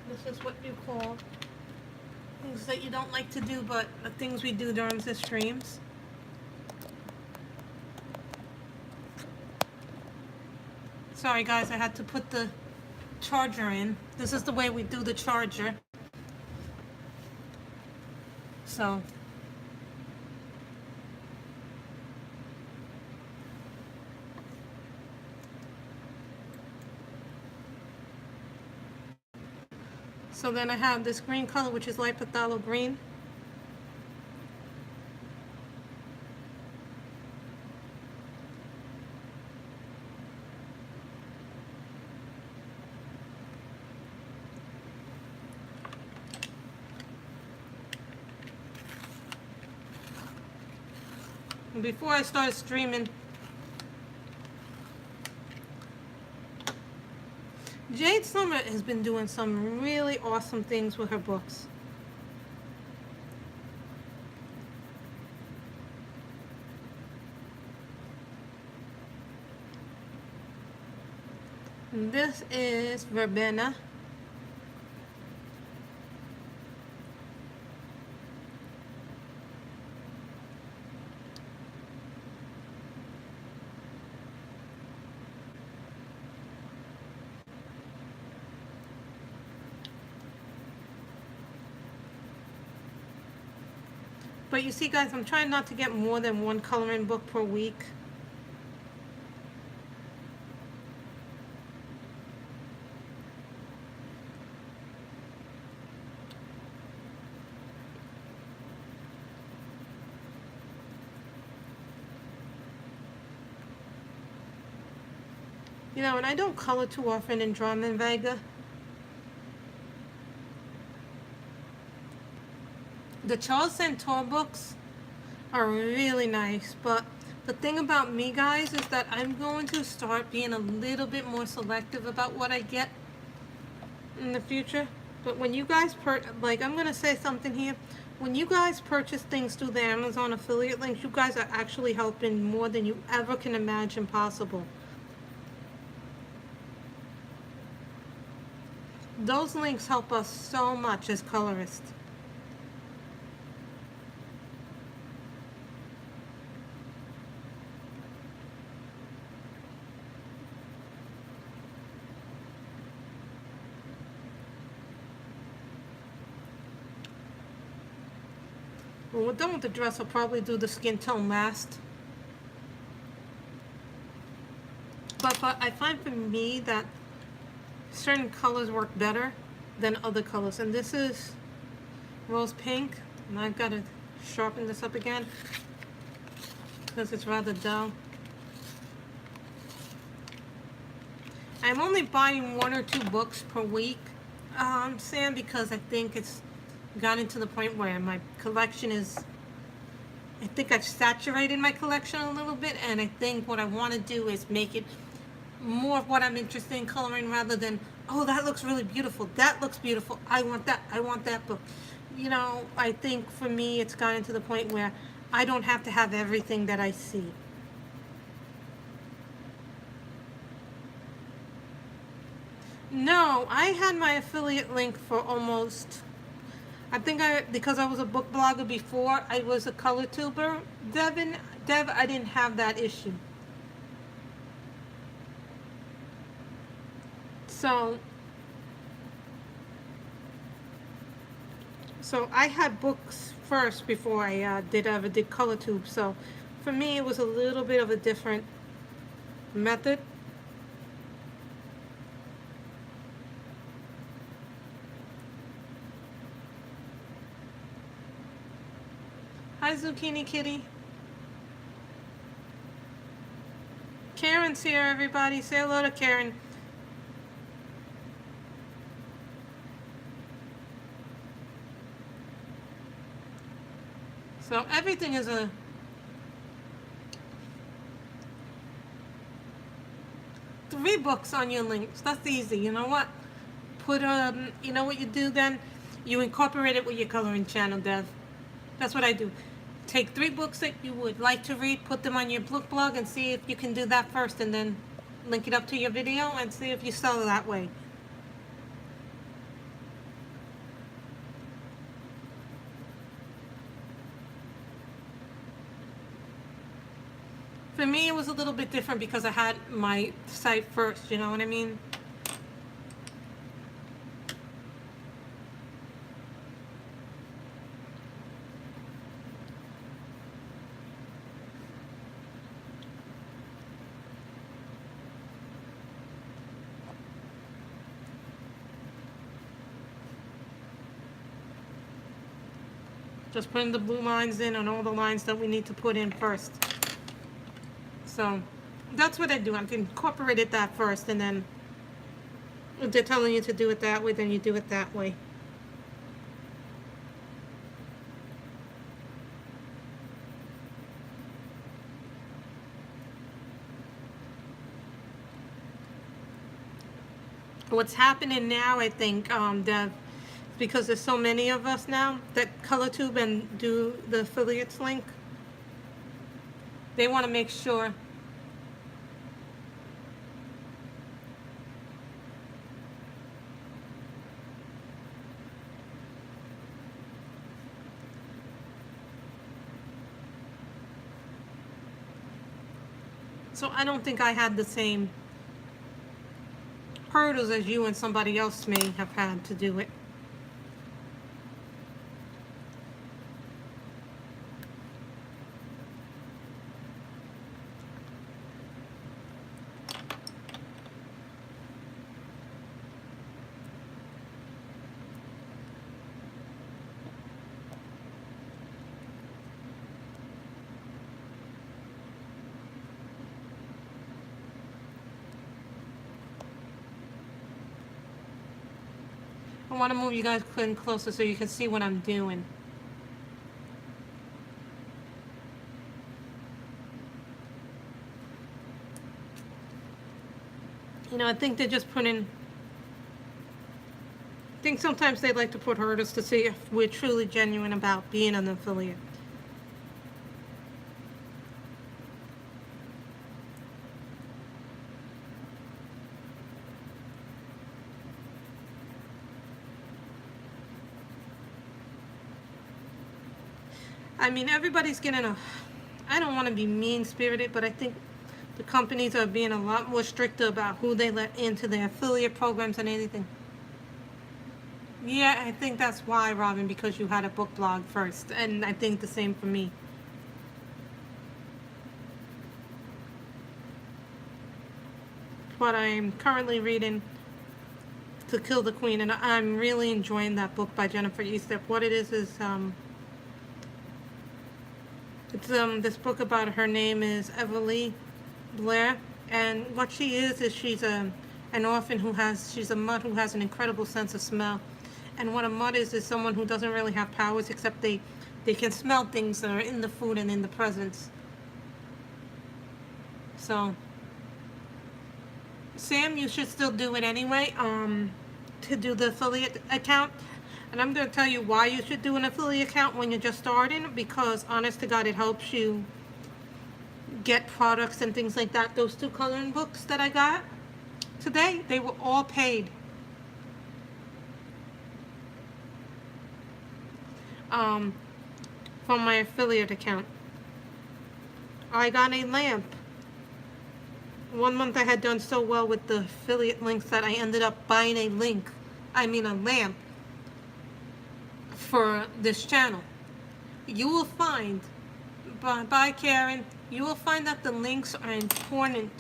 This is what you call things that you don't like to do, but the things we do during the streams. Sorry guys, I had to put the charger in. This is the way we do the charger. So. So then I have this green color, which is light phthalo green. And before I started streaming, Jade Summer has been doing some really awesome things with her books. And this is Verbena. But you see, guys, I'm trying not to get more than one coloring book per week. You know, and I don't color too often in Dromenvanger. The Charles Centaur books are really nice, but the thing about me, guys, is that I'm going to start being a little bit more selective about what I get in the future. But when you guys I'm going to say something here. When you guys purchase things through the Amazon affiliate links, you guys are actually helping more than you ever can imagine possible. Those links help us so much as colorists. When we're done with the dress, I'll probably do the skin tone last. But I find for me that certain colors work better than other colors. And this is rose pink. And I've got to sharpen this up again because it's rather dull. I'm only buying 1 or 2 books per week, Sam, because I think it's gotten to the point where my collection is, I think I've saturated my collection a little bit, and I think what I want to do is make it more of what I'm interested in coloring rather than, oh, that looks really beautiful, that looks beautiful, I want that book. You know, I think for me it's gotten to the point where I don't have to have everything that I see. No, I had my affiliate link for almost, I think because I was a book blogger before, I was a color tuber. Dev, I didn't have that issue. So I had books first before I ever did color tube. So for me, it was a little bit of a different method. Hi, Zucchini Kitty. Karen's here, everybody. Say hello to Karen. So everything is a three books on your links. That's easy. You know what? Put you know what you do then? You incorporate it with your coloring channel, Dev. That's what I do. Take 3 books that you would like to read, put them on your book blog, and see if you can do that first, and then link it up to your video and see if you sell it that way. For me, it was a little bit different because I had my site first, you know what I mean? Just putting the blue lines in on all the lines that we need to put in first. So that's what I do. I've incorporated that first, and then if they're telling you to do it that way, then you do it that way. What's happening now, I think, that because there's so many of us now that color tube and do the affiliates link, they want to make sure so I don't think I had the same hurdles as you and somebody else may have had to do it. I want to move you guys in closer so you can see what I'm doing. You know, I think they're just putting, I think sometimes they like to put hurdles to see if we're truly genuine about being an affiliate. I mean, everybody's getting a, I don't want to be mean-spirited, but I think the companies are being a lot more stricter about who they let into their affiliate programs and anything. Yeah, I think that's why, Robin, because you had a book blog first, and I think the same for me. But I'm currently reading To Kill the Queen, and I'm really enjoying that book by Jennifer Eastep. What it is it's this book about, her name is Everly Blair, and what she is she's an orphan she's a mutt who has an incredible sense of smell. And what a mutt is someone who doesn't really have powers, except they can smell things that are in the food and in the presence. So Sam, you should still do it anyway, to do the affiliate account. And I'm going to tell you why you should do an affiliate account when you're just starting, because honest to God, it helps you get products and things like that. Those 2 coloring books that I got today, they were all paid. From my affiliate account. I got a lamp. 1 month I had done so well with the affiliate links that I ended up buying a lamp for this channel. You will find, by Karen, you will find that the links are important.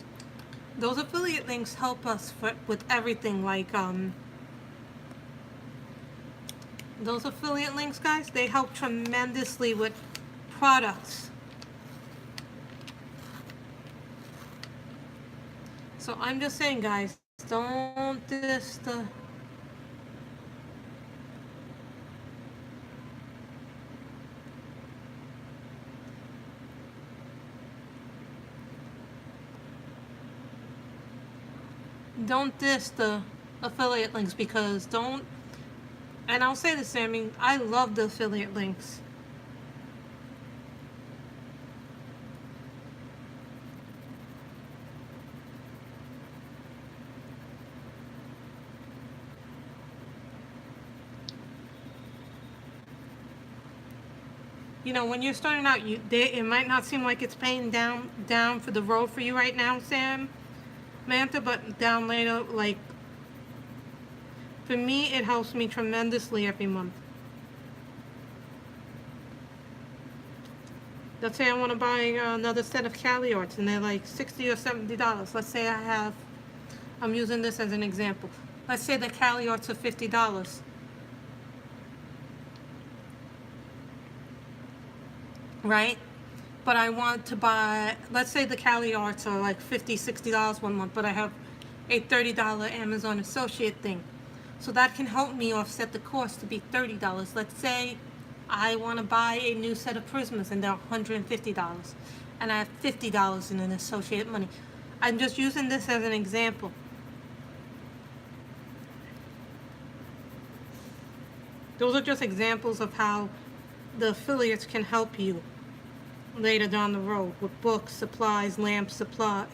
Those affiliate links help us with everything, like those affiliate links, guys, they help tremendously with products. So I'm just saying, guys, don't diss the affiliate links, because and I'll say this, Sammy, I love the affiliate links. You know, when you're starting out, it might not seem like it's paying down for the road for you right now, Samantha, but down later, like, for me, it helps me tremendously every month. Let's say I want to buy another set of Cali arts, and they're like $60 or $70. Let's say I'm using this as an example. Let's say the Cali arts are $50. right? But I want to buy, let's say the Cali Arts are like $50, $60 one month, but I have a $30 Amazon associate thing. So that can help me offset the cost to be $30. Let's say I want to buy a new set of Prismas and they're $150 and I have $50 in an associate money. I'm just using this as an example. Those are just examples of how the affiliates can help you later down the road with books, supplies, lamps, supply,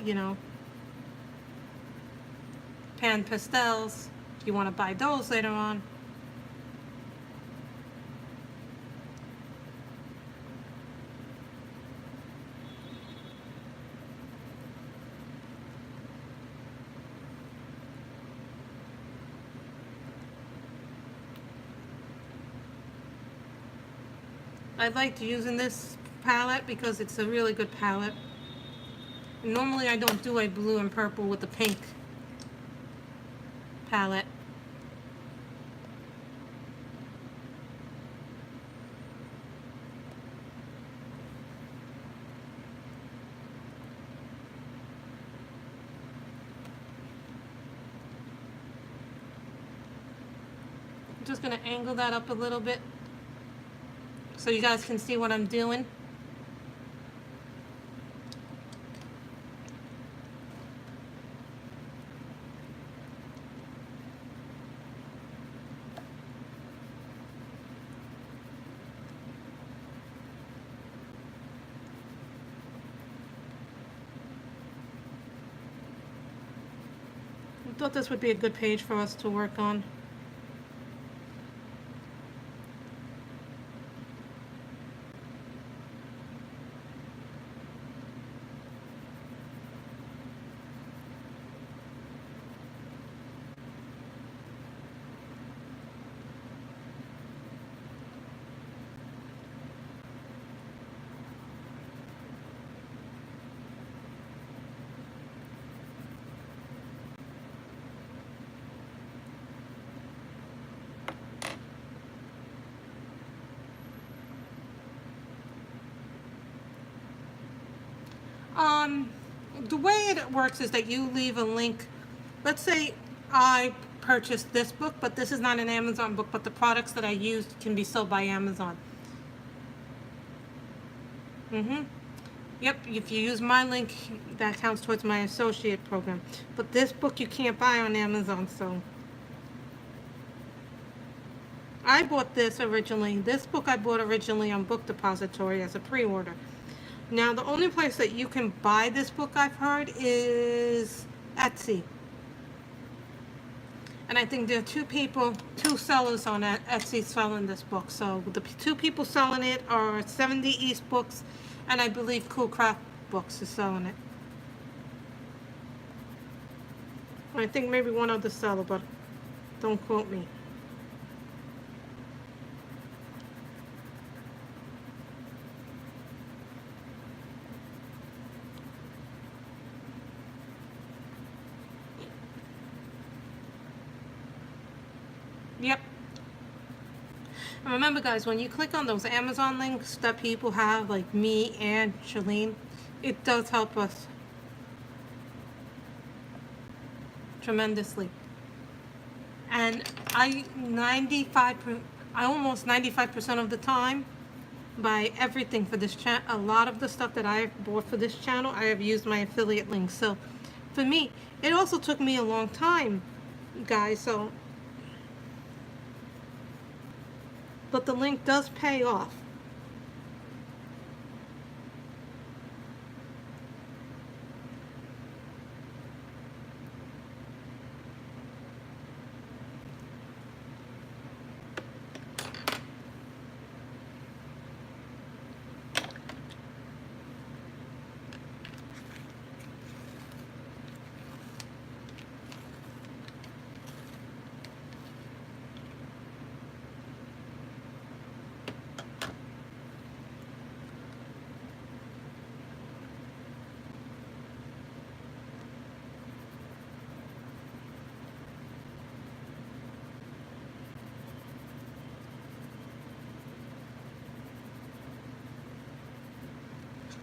pan pastels. If you want to buy those later on. I liked using this palette because it's a really good palette. Normally I don't do a blue and purple with the pink palette. I'm just going to angle that up a little bit so you guys can see what I'm doing. I thought this would be a good page for us to work on. The way it works is that you leave a link. Let's say I purchased this book, but this is not an Amazon book, but the products that I used can be sold by Amazon. Yep, if you use my link, that counts towards my associate program. But this book you can't buy on Amazon, so. I bought this originally. This book I bought originally on Book Depository as a pre-order. Now, the only place that you can buy this book, I've heard, is Etsy. And I think there are two sellers on Etsy selling this book. So the two people selling it are 70 East Books, and I believe Cool Craft Books is selling it. I think maybe one other seller, but don't quote me. Yep. And remember, guys, when you click on those Amazon links that people have, like me and Shalene, it does help us tremendously. And I almost 95% of the time buy everything for this channel. A lot of the stuff that I have bought for this channel, I have used my affiliate links. So for me, it also took me a long time, guys. But the link does pay off.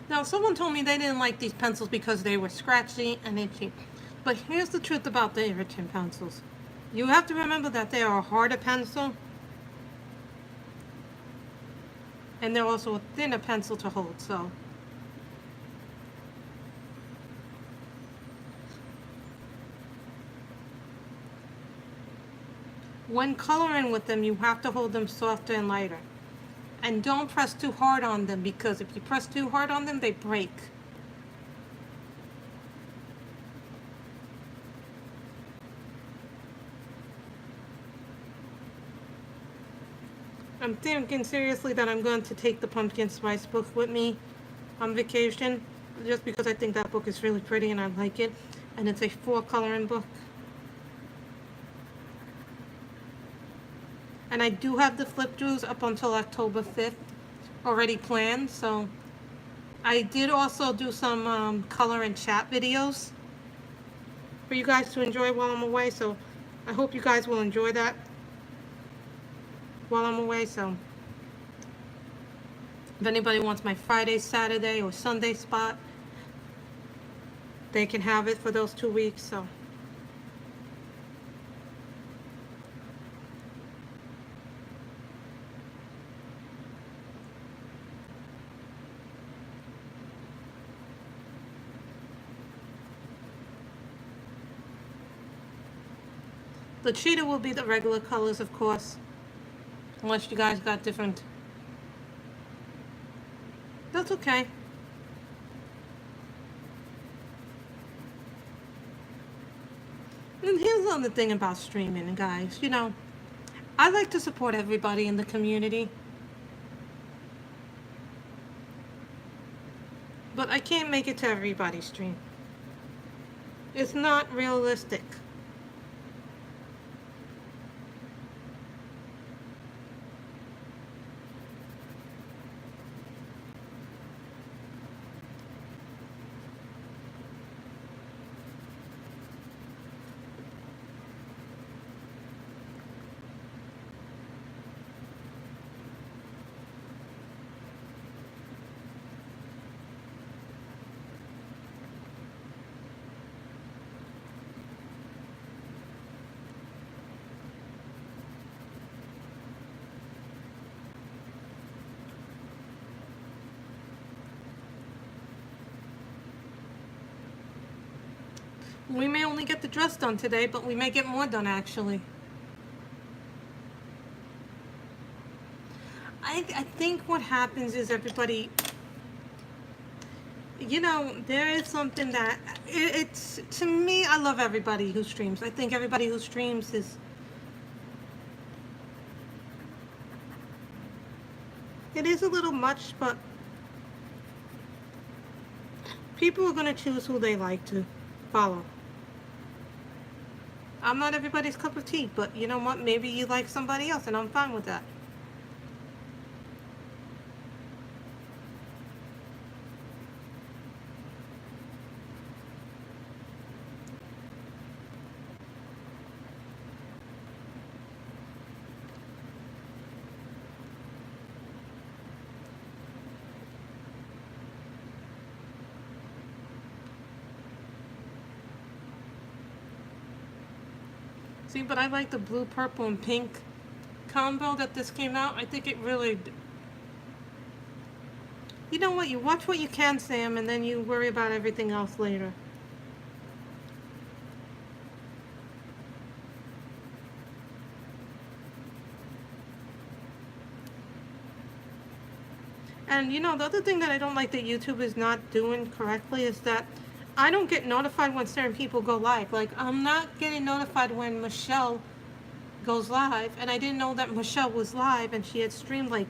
Now, someone told me they didn't like these pencils because they were scratchy and itchy. But here's the truth about the irritant pencils. You have to remember that they are a harder pencil. And they're also a thinner pencil to hold, so. When coloring with them, you have to hold them softer and lighter. And don't press too hard on them, because if you press too hard on them, they break. I'm thinking seriously that I'm going to take the pumpkin spice book with me on vacation, just because I think that book is really pretty and I like it. And it's a 4-coloring book. And I do have the flip throughs up until October 5th already planned, so I did also do some color and chat videos for you guys to enjoy while I'm away, so I hope you guys will enjoy that while I'm away. So if anybody wants my Friday, Saturday, or Sunday spot, they can have it for those 2 weeks. So the cheetah will be the regular colors, of course, unless you guys got different. That's okay. And here's the other thing about streaming, guys. You know, I like to support everybody in the community, but I can't make it to everybody's stream. It's not realistic. We may only get the dress done today, but we may get more done, actually. I think what happens is everybody, you know, there is something that, it's, to me, I love everybody who streams. I think everybody who streams is, it is a little much, but people are going to choose who they like to follow. I'm not everybody's cup of tea, but you know what? Maybe you like somebody else, and I'm fine with that. See, but I like the blue, purple, and pink combo that this came out. I think it really, you know what, you watch what you can, Sam, and then you worry about everything else later. And you know, the other thing that I don't like that YouTube is not doing correctly is that I don't get notified when certain people go live. Like, I'm not getting notified when Michelle goes live, and I didn't know that Michelle was live, and she had streamed like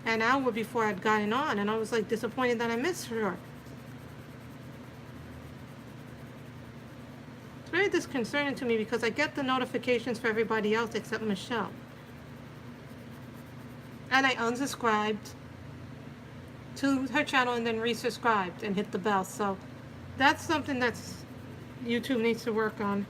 an hour before I'd gotten on, and I was like disappointed that I missed her. It's very disconcerting to me because I get the notifications for everybody else except Michelle. And I unsubscribed to her channel and then resubscribed and hit the bell. So that's something that's YouTube needs to work on.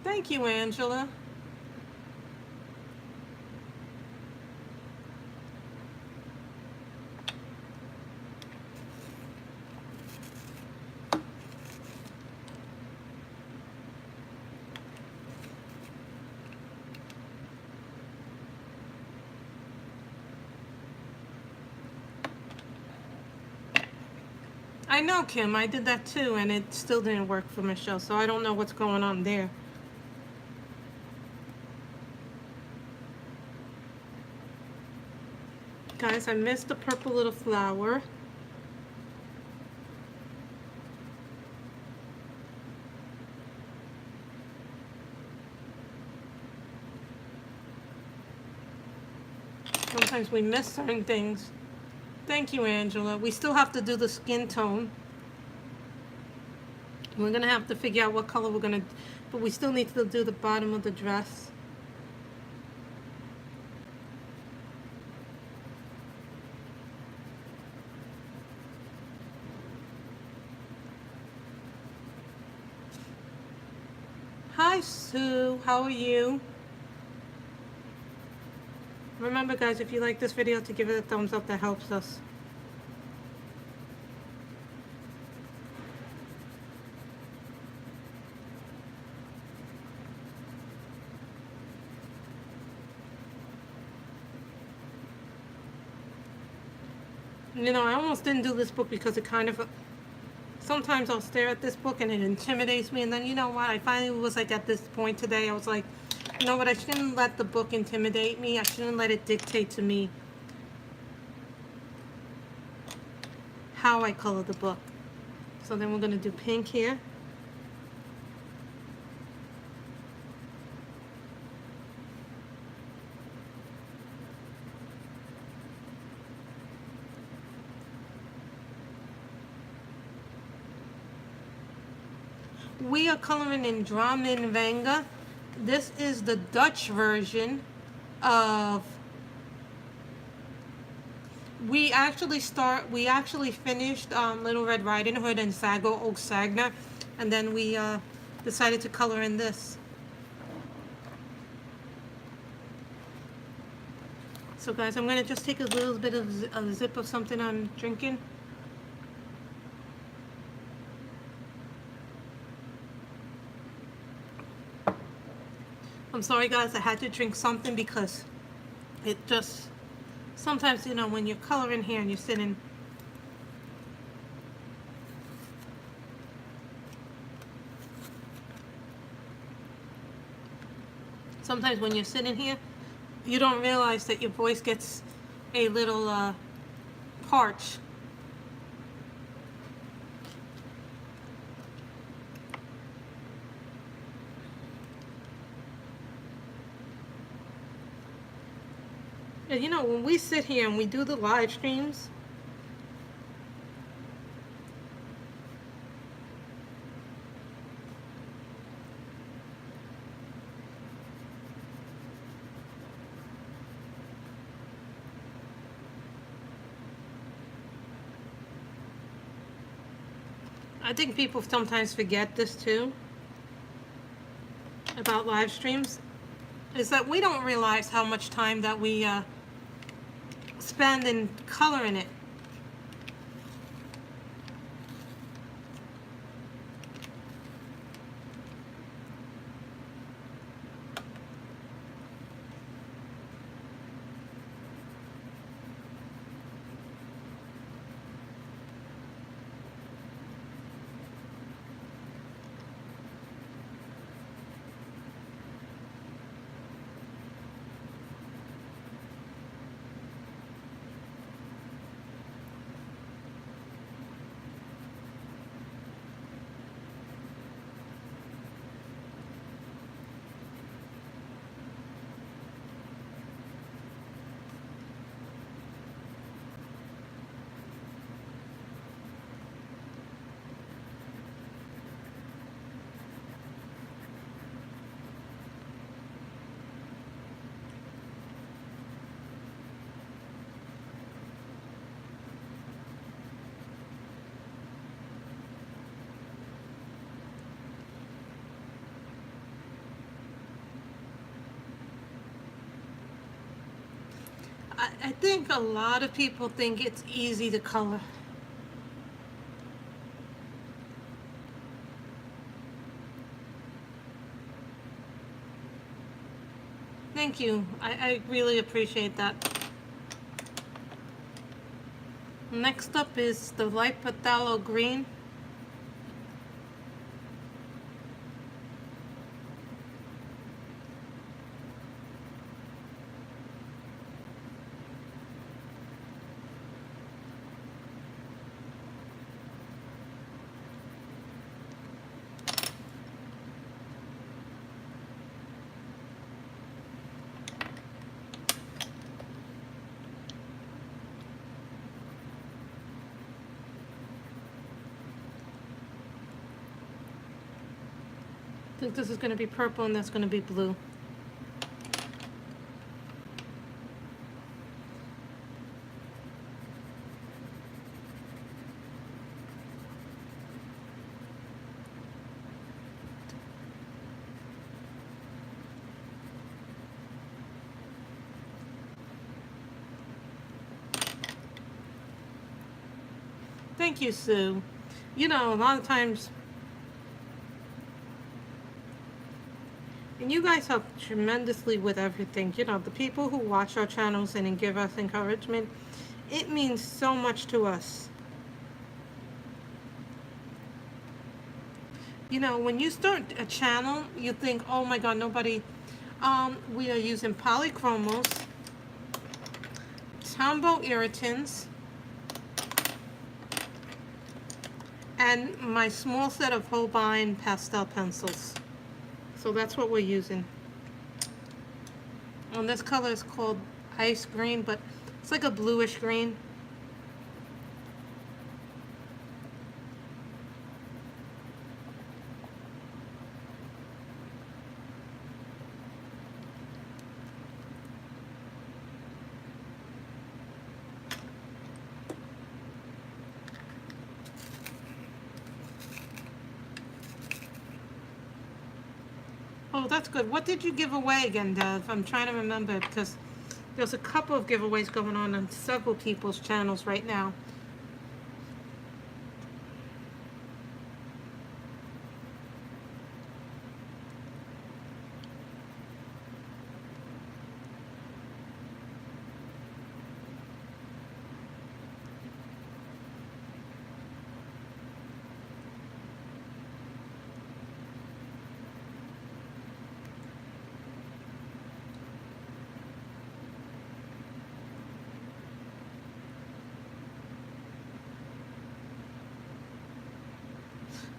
Thank you, Angela. I know, Kim, I did that too, and it still didn't work for Michelle, so I don't know what's going on there. Guys, I missed the purple little flower. Sometimes we miss certain things. Thank you, Angela. We still have to do the skin tone. We're gonna have to figure out what color we're gonna, but we still need to do the bottom of the dress. Hi, Sue. How are you? Remember, guys, if you like this video, to give it a thumbs up. That helps us. You know, I almost didn't do this book because it kind of, sometimes I'll stare at this book and it intimidates me, and then, you know what, I finally was like at this point today, I was like, you know what, I shouldn't let the book intimidate me. I shouldn't let it dictate to me how I color the book. So then we're going to do pink here. We are coloring in Dromenvanger. This is the Dutch version of, we actually finished Little Red Riding Hood and Sago Oak Sagna, and then we decided to color in this. So guys, I'm gonna just take a little bit of a sip of something I'm drinking. I'm sorry guys, I had to drink something because it just, sometimes, you know, when you're coloring here and you're sitting, sometimes when you're sitting here, you don't realize that your voice gets a little parched. And you know, when we sit here and we do the live streams, I think people sometimes forget this too about live streams, is that we don't realize how much time that we spend in coloring it. I think a lot of people think it's easy to color. Thank you. I really appreciate that. Next up is the light phthalo green. I think this is going to be purple and that's going to be blue. Thank you, Sue. You know, a lot of times, and you guys help tremendously with everything. You know, the people who watch our channels and give us encouragement, it means so much to us. You know, when you start a channel, you think, oh my God, nobody, we are using polychromos, Tombow irritants, and my small set of Holbein pastel pencils. So that's what we're using. And this color is called ice green, but it's like a bluish green. Oh, that's good. What did you give away again, Dev? I'm trying to remember because there's a couple of giveaways going on several people's channels right now.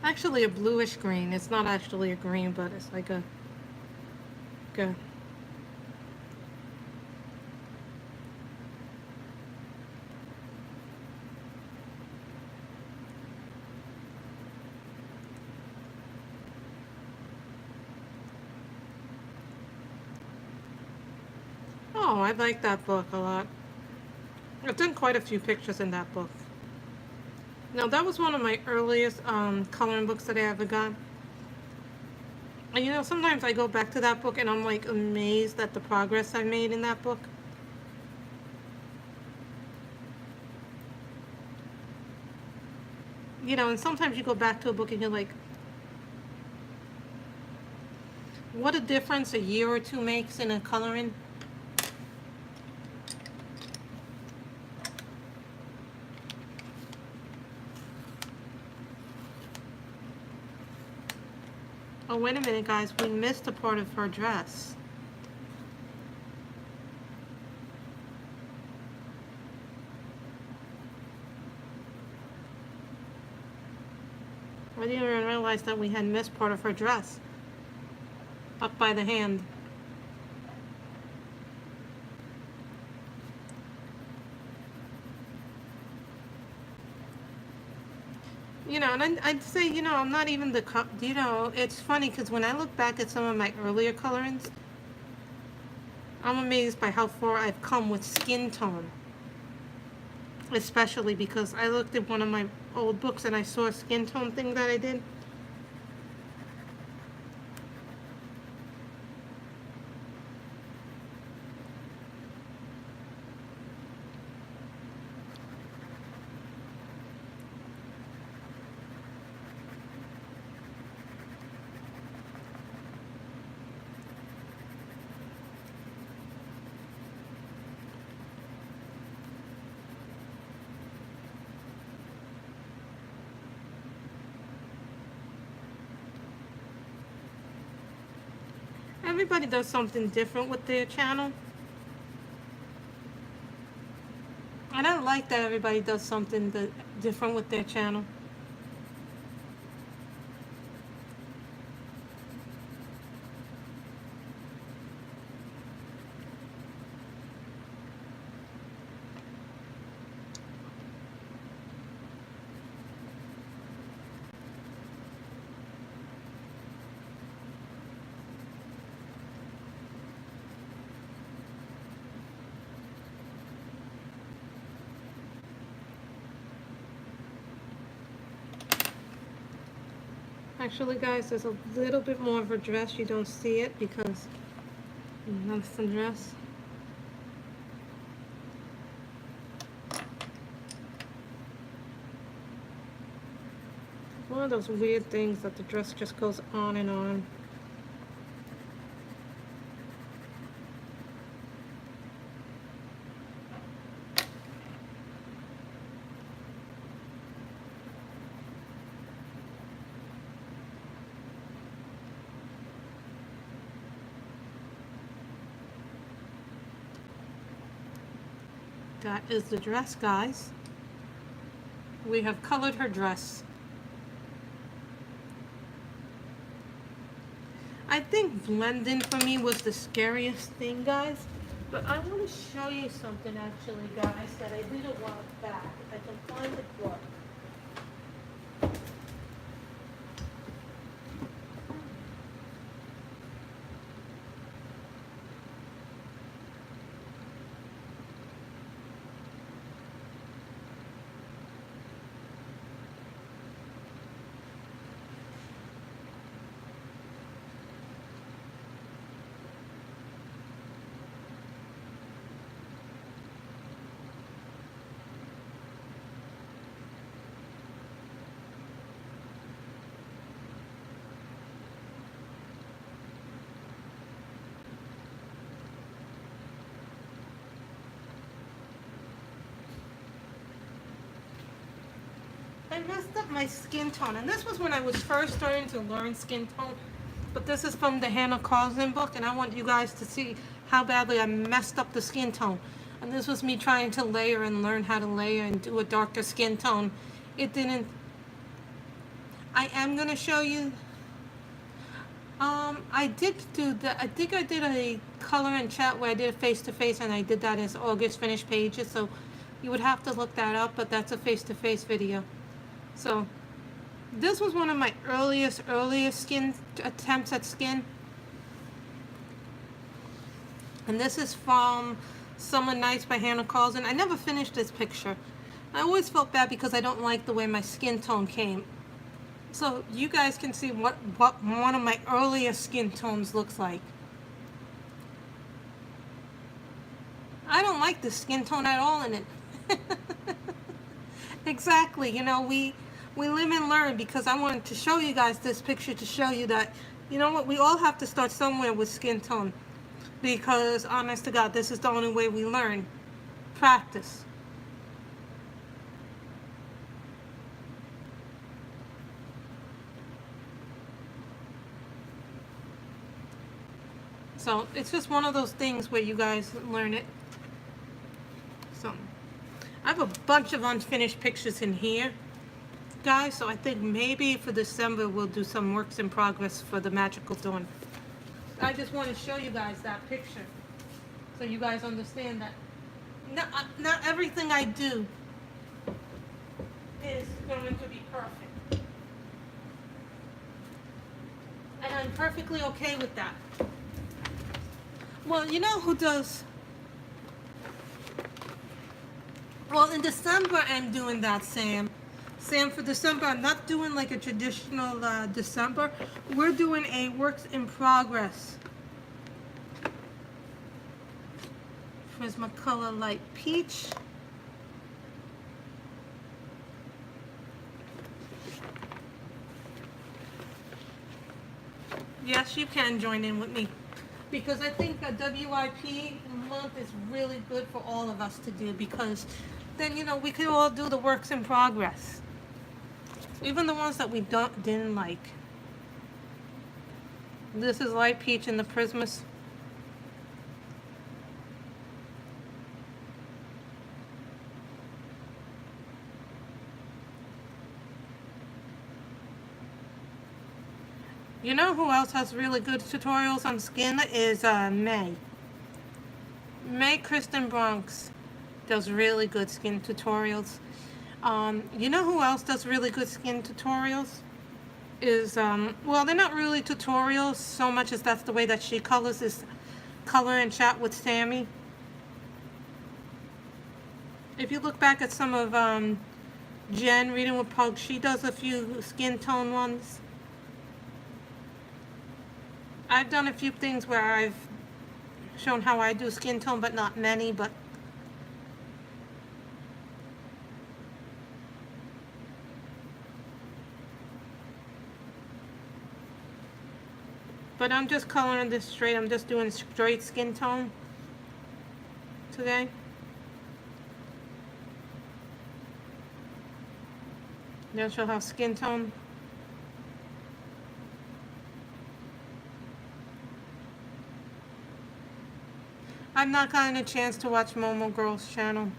Actually a bluish green. It's not actually a green, but it's like a Oh, I like that book a lot. I've done quite a few pictures in that book. Now, that was one of my earliest coloring books that I ever got. And you know, sometimes I go back to that book and I'm like amazed at the progress I made in that book. You know, and sometimes you go back to a book and you're like, what a difference a year or two makes in a coloring. Oh, wait a minute, guys. We missed a part of her dress. I didn't even realize that we had missed part of her dress. Up by the hand. You know, and I'd say, you know, I'm not even you know, it's funny because when I look back at some of my earlier colorings, I'm amazed by how far I've come with skin tone. Especially because I looked at one of my old books and I saw a skin tone thing that I did. Everybody does something different with their channel. And I like that everybody does something different with their channel. Actually, guys, there's a little bit more of a dress. You don't see it because that's the dress. One of those weird things that the dress just goes on and on. That is the dress, guys. We have colored her dress. I think blending for me was the scariest thing, guys. But I want to show you something actually, guys, that I did a while back. If I can find the book. I messed up my skin tone, and this was when I was first starting to learn skin tone. But this is from the Hannah Carlson book, and I want you guys to see how badly I messed up the skin tone. And this was me trying to layer and learn how to layer and do a darker skin tone. It didn't. I am gonna show you. I did do that. I think I did a color and chat where I did a face-to-face, and I did that as August finished pages. So you would have to look that up, but that's a face-to-face video. So this was one of my earliest skin attempts at skin. And this is from Summer Nights by Hannah Carlson. I never finished this picture. I always felt bad because I don't like the way my skin tone came. So you guys can see what one of my earliest skin tones looks like. I don't like the skin tone at all in it. Exactly, you know, we live and learn, because I wanted to show you guys this picture to show you that, you know what, we all have to start somewhere with skin tone, because honest to God, this is the only way we learn. Practice. So it's just one of those things where you guys learn it. So I have a bunch of unfinished pictures in here, guys, so I think maybe for December we'll do some works in progress for the Magical Dawn. I just want to show you guys that picture so you guys understand that not everything I do is going to be perfect. And I'm perfectly okay with that. Well, you know who does... Well, in December, I'm doing that, Sam. Sam, for December, I'm not doing like a traditional December. We're doing a works in progress. Prismacolor Light Peach. Yes, you can join in with me, because I think a WIP month is really good for all of us to do, because then, you know, we could all do the works in progress, even the ones that we didn't like. This is light peach in the Prismas. You know who else has really good tutorials on skin is May. May Kristen Bronx does really good skin tutorials. You know who else does really good skin tutorials? Is, well, they're not really tutorials so much as that's the way that she colors, is Color and Chat with Sammy. If you look back at some of Jen, Reading with Pug, she does a few skin tone ones. I've done a few things where I've shown how I do skin tone, but not many, but I'm just coloring this straight. I'm just doing straight skin tone today. Then she'll have skin tone. I've not gotten a chance to watch Momo Girl's channel.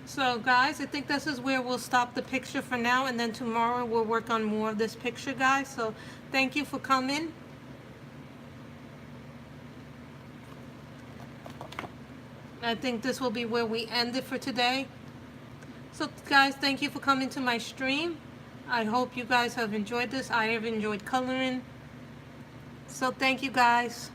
So guys, I think this is where we'll stop the picture for now, and then tomorrow we'll work on more of this picture, guys. So thank you for coming. I think this will be where we end it for today. So guys, thank you for coming to my stream. I hope you guys have enjoyed this. I have enjoyed coloring. So thank you guys.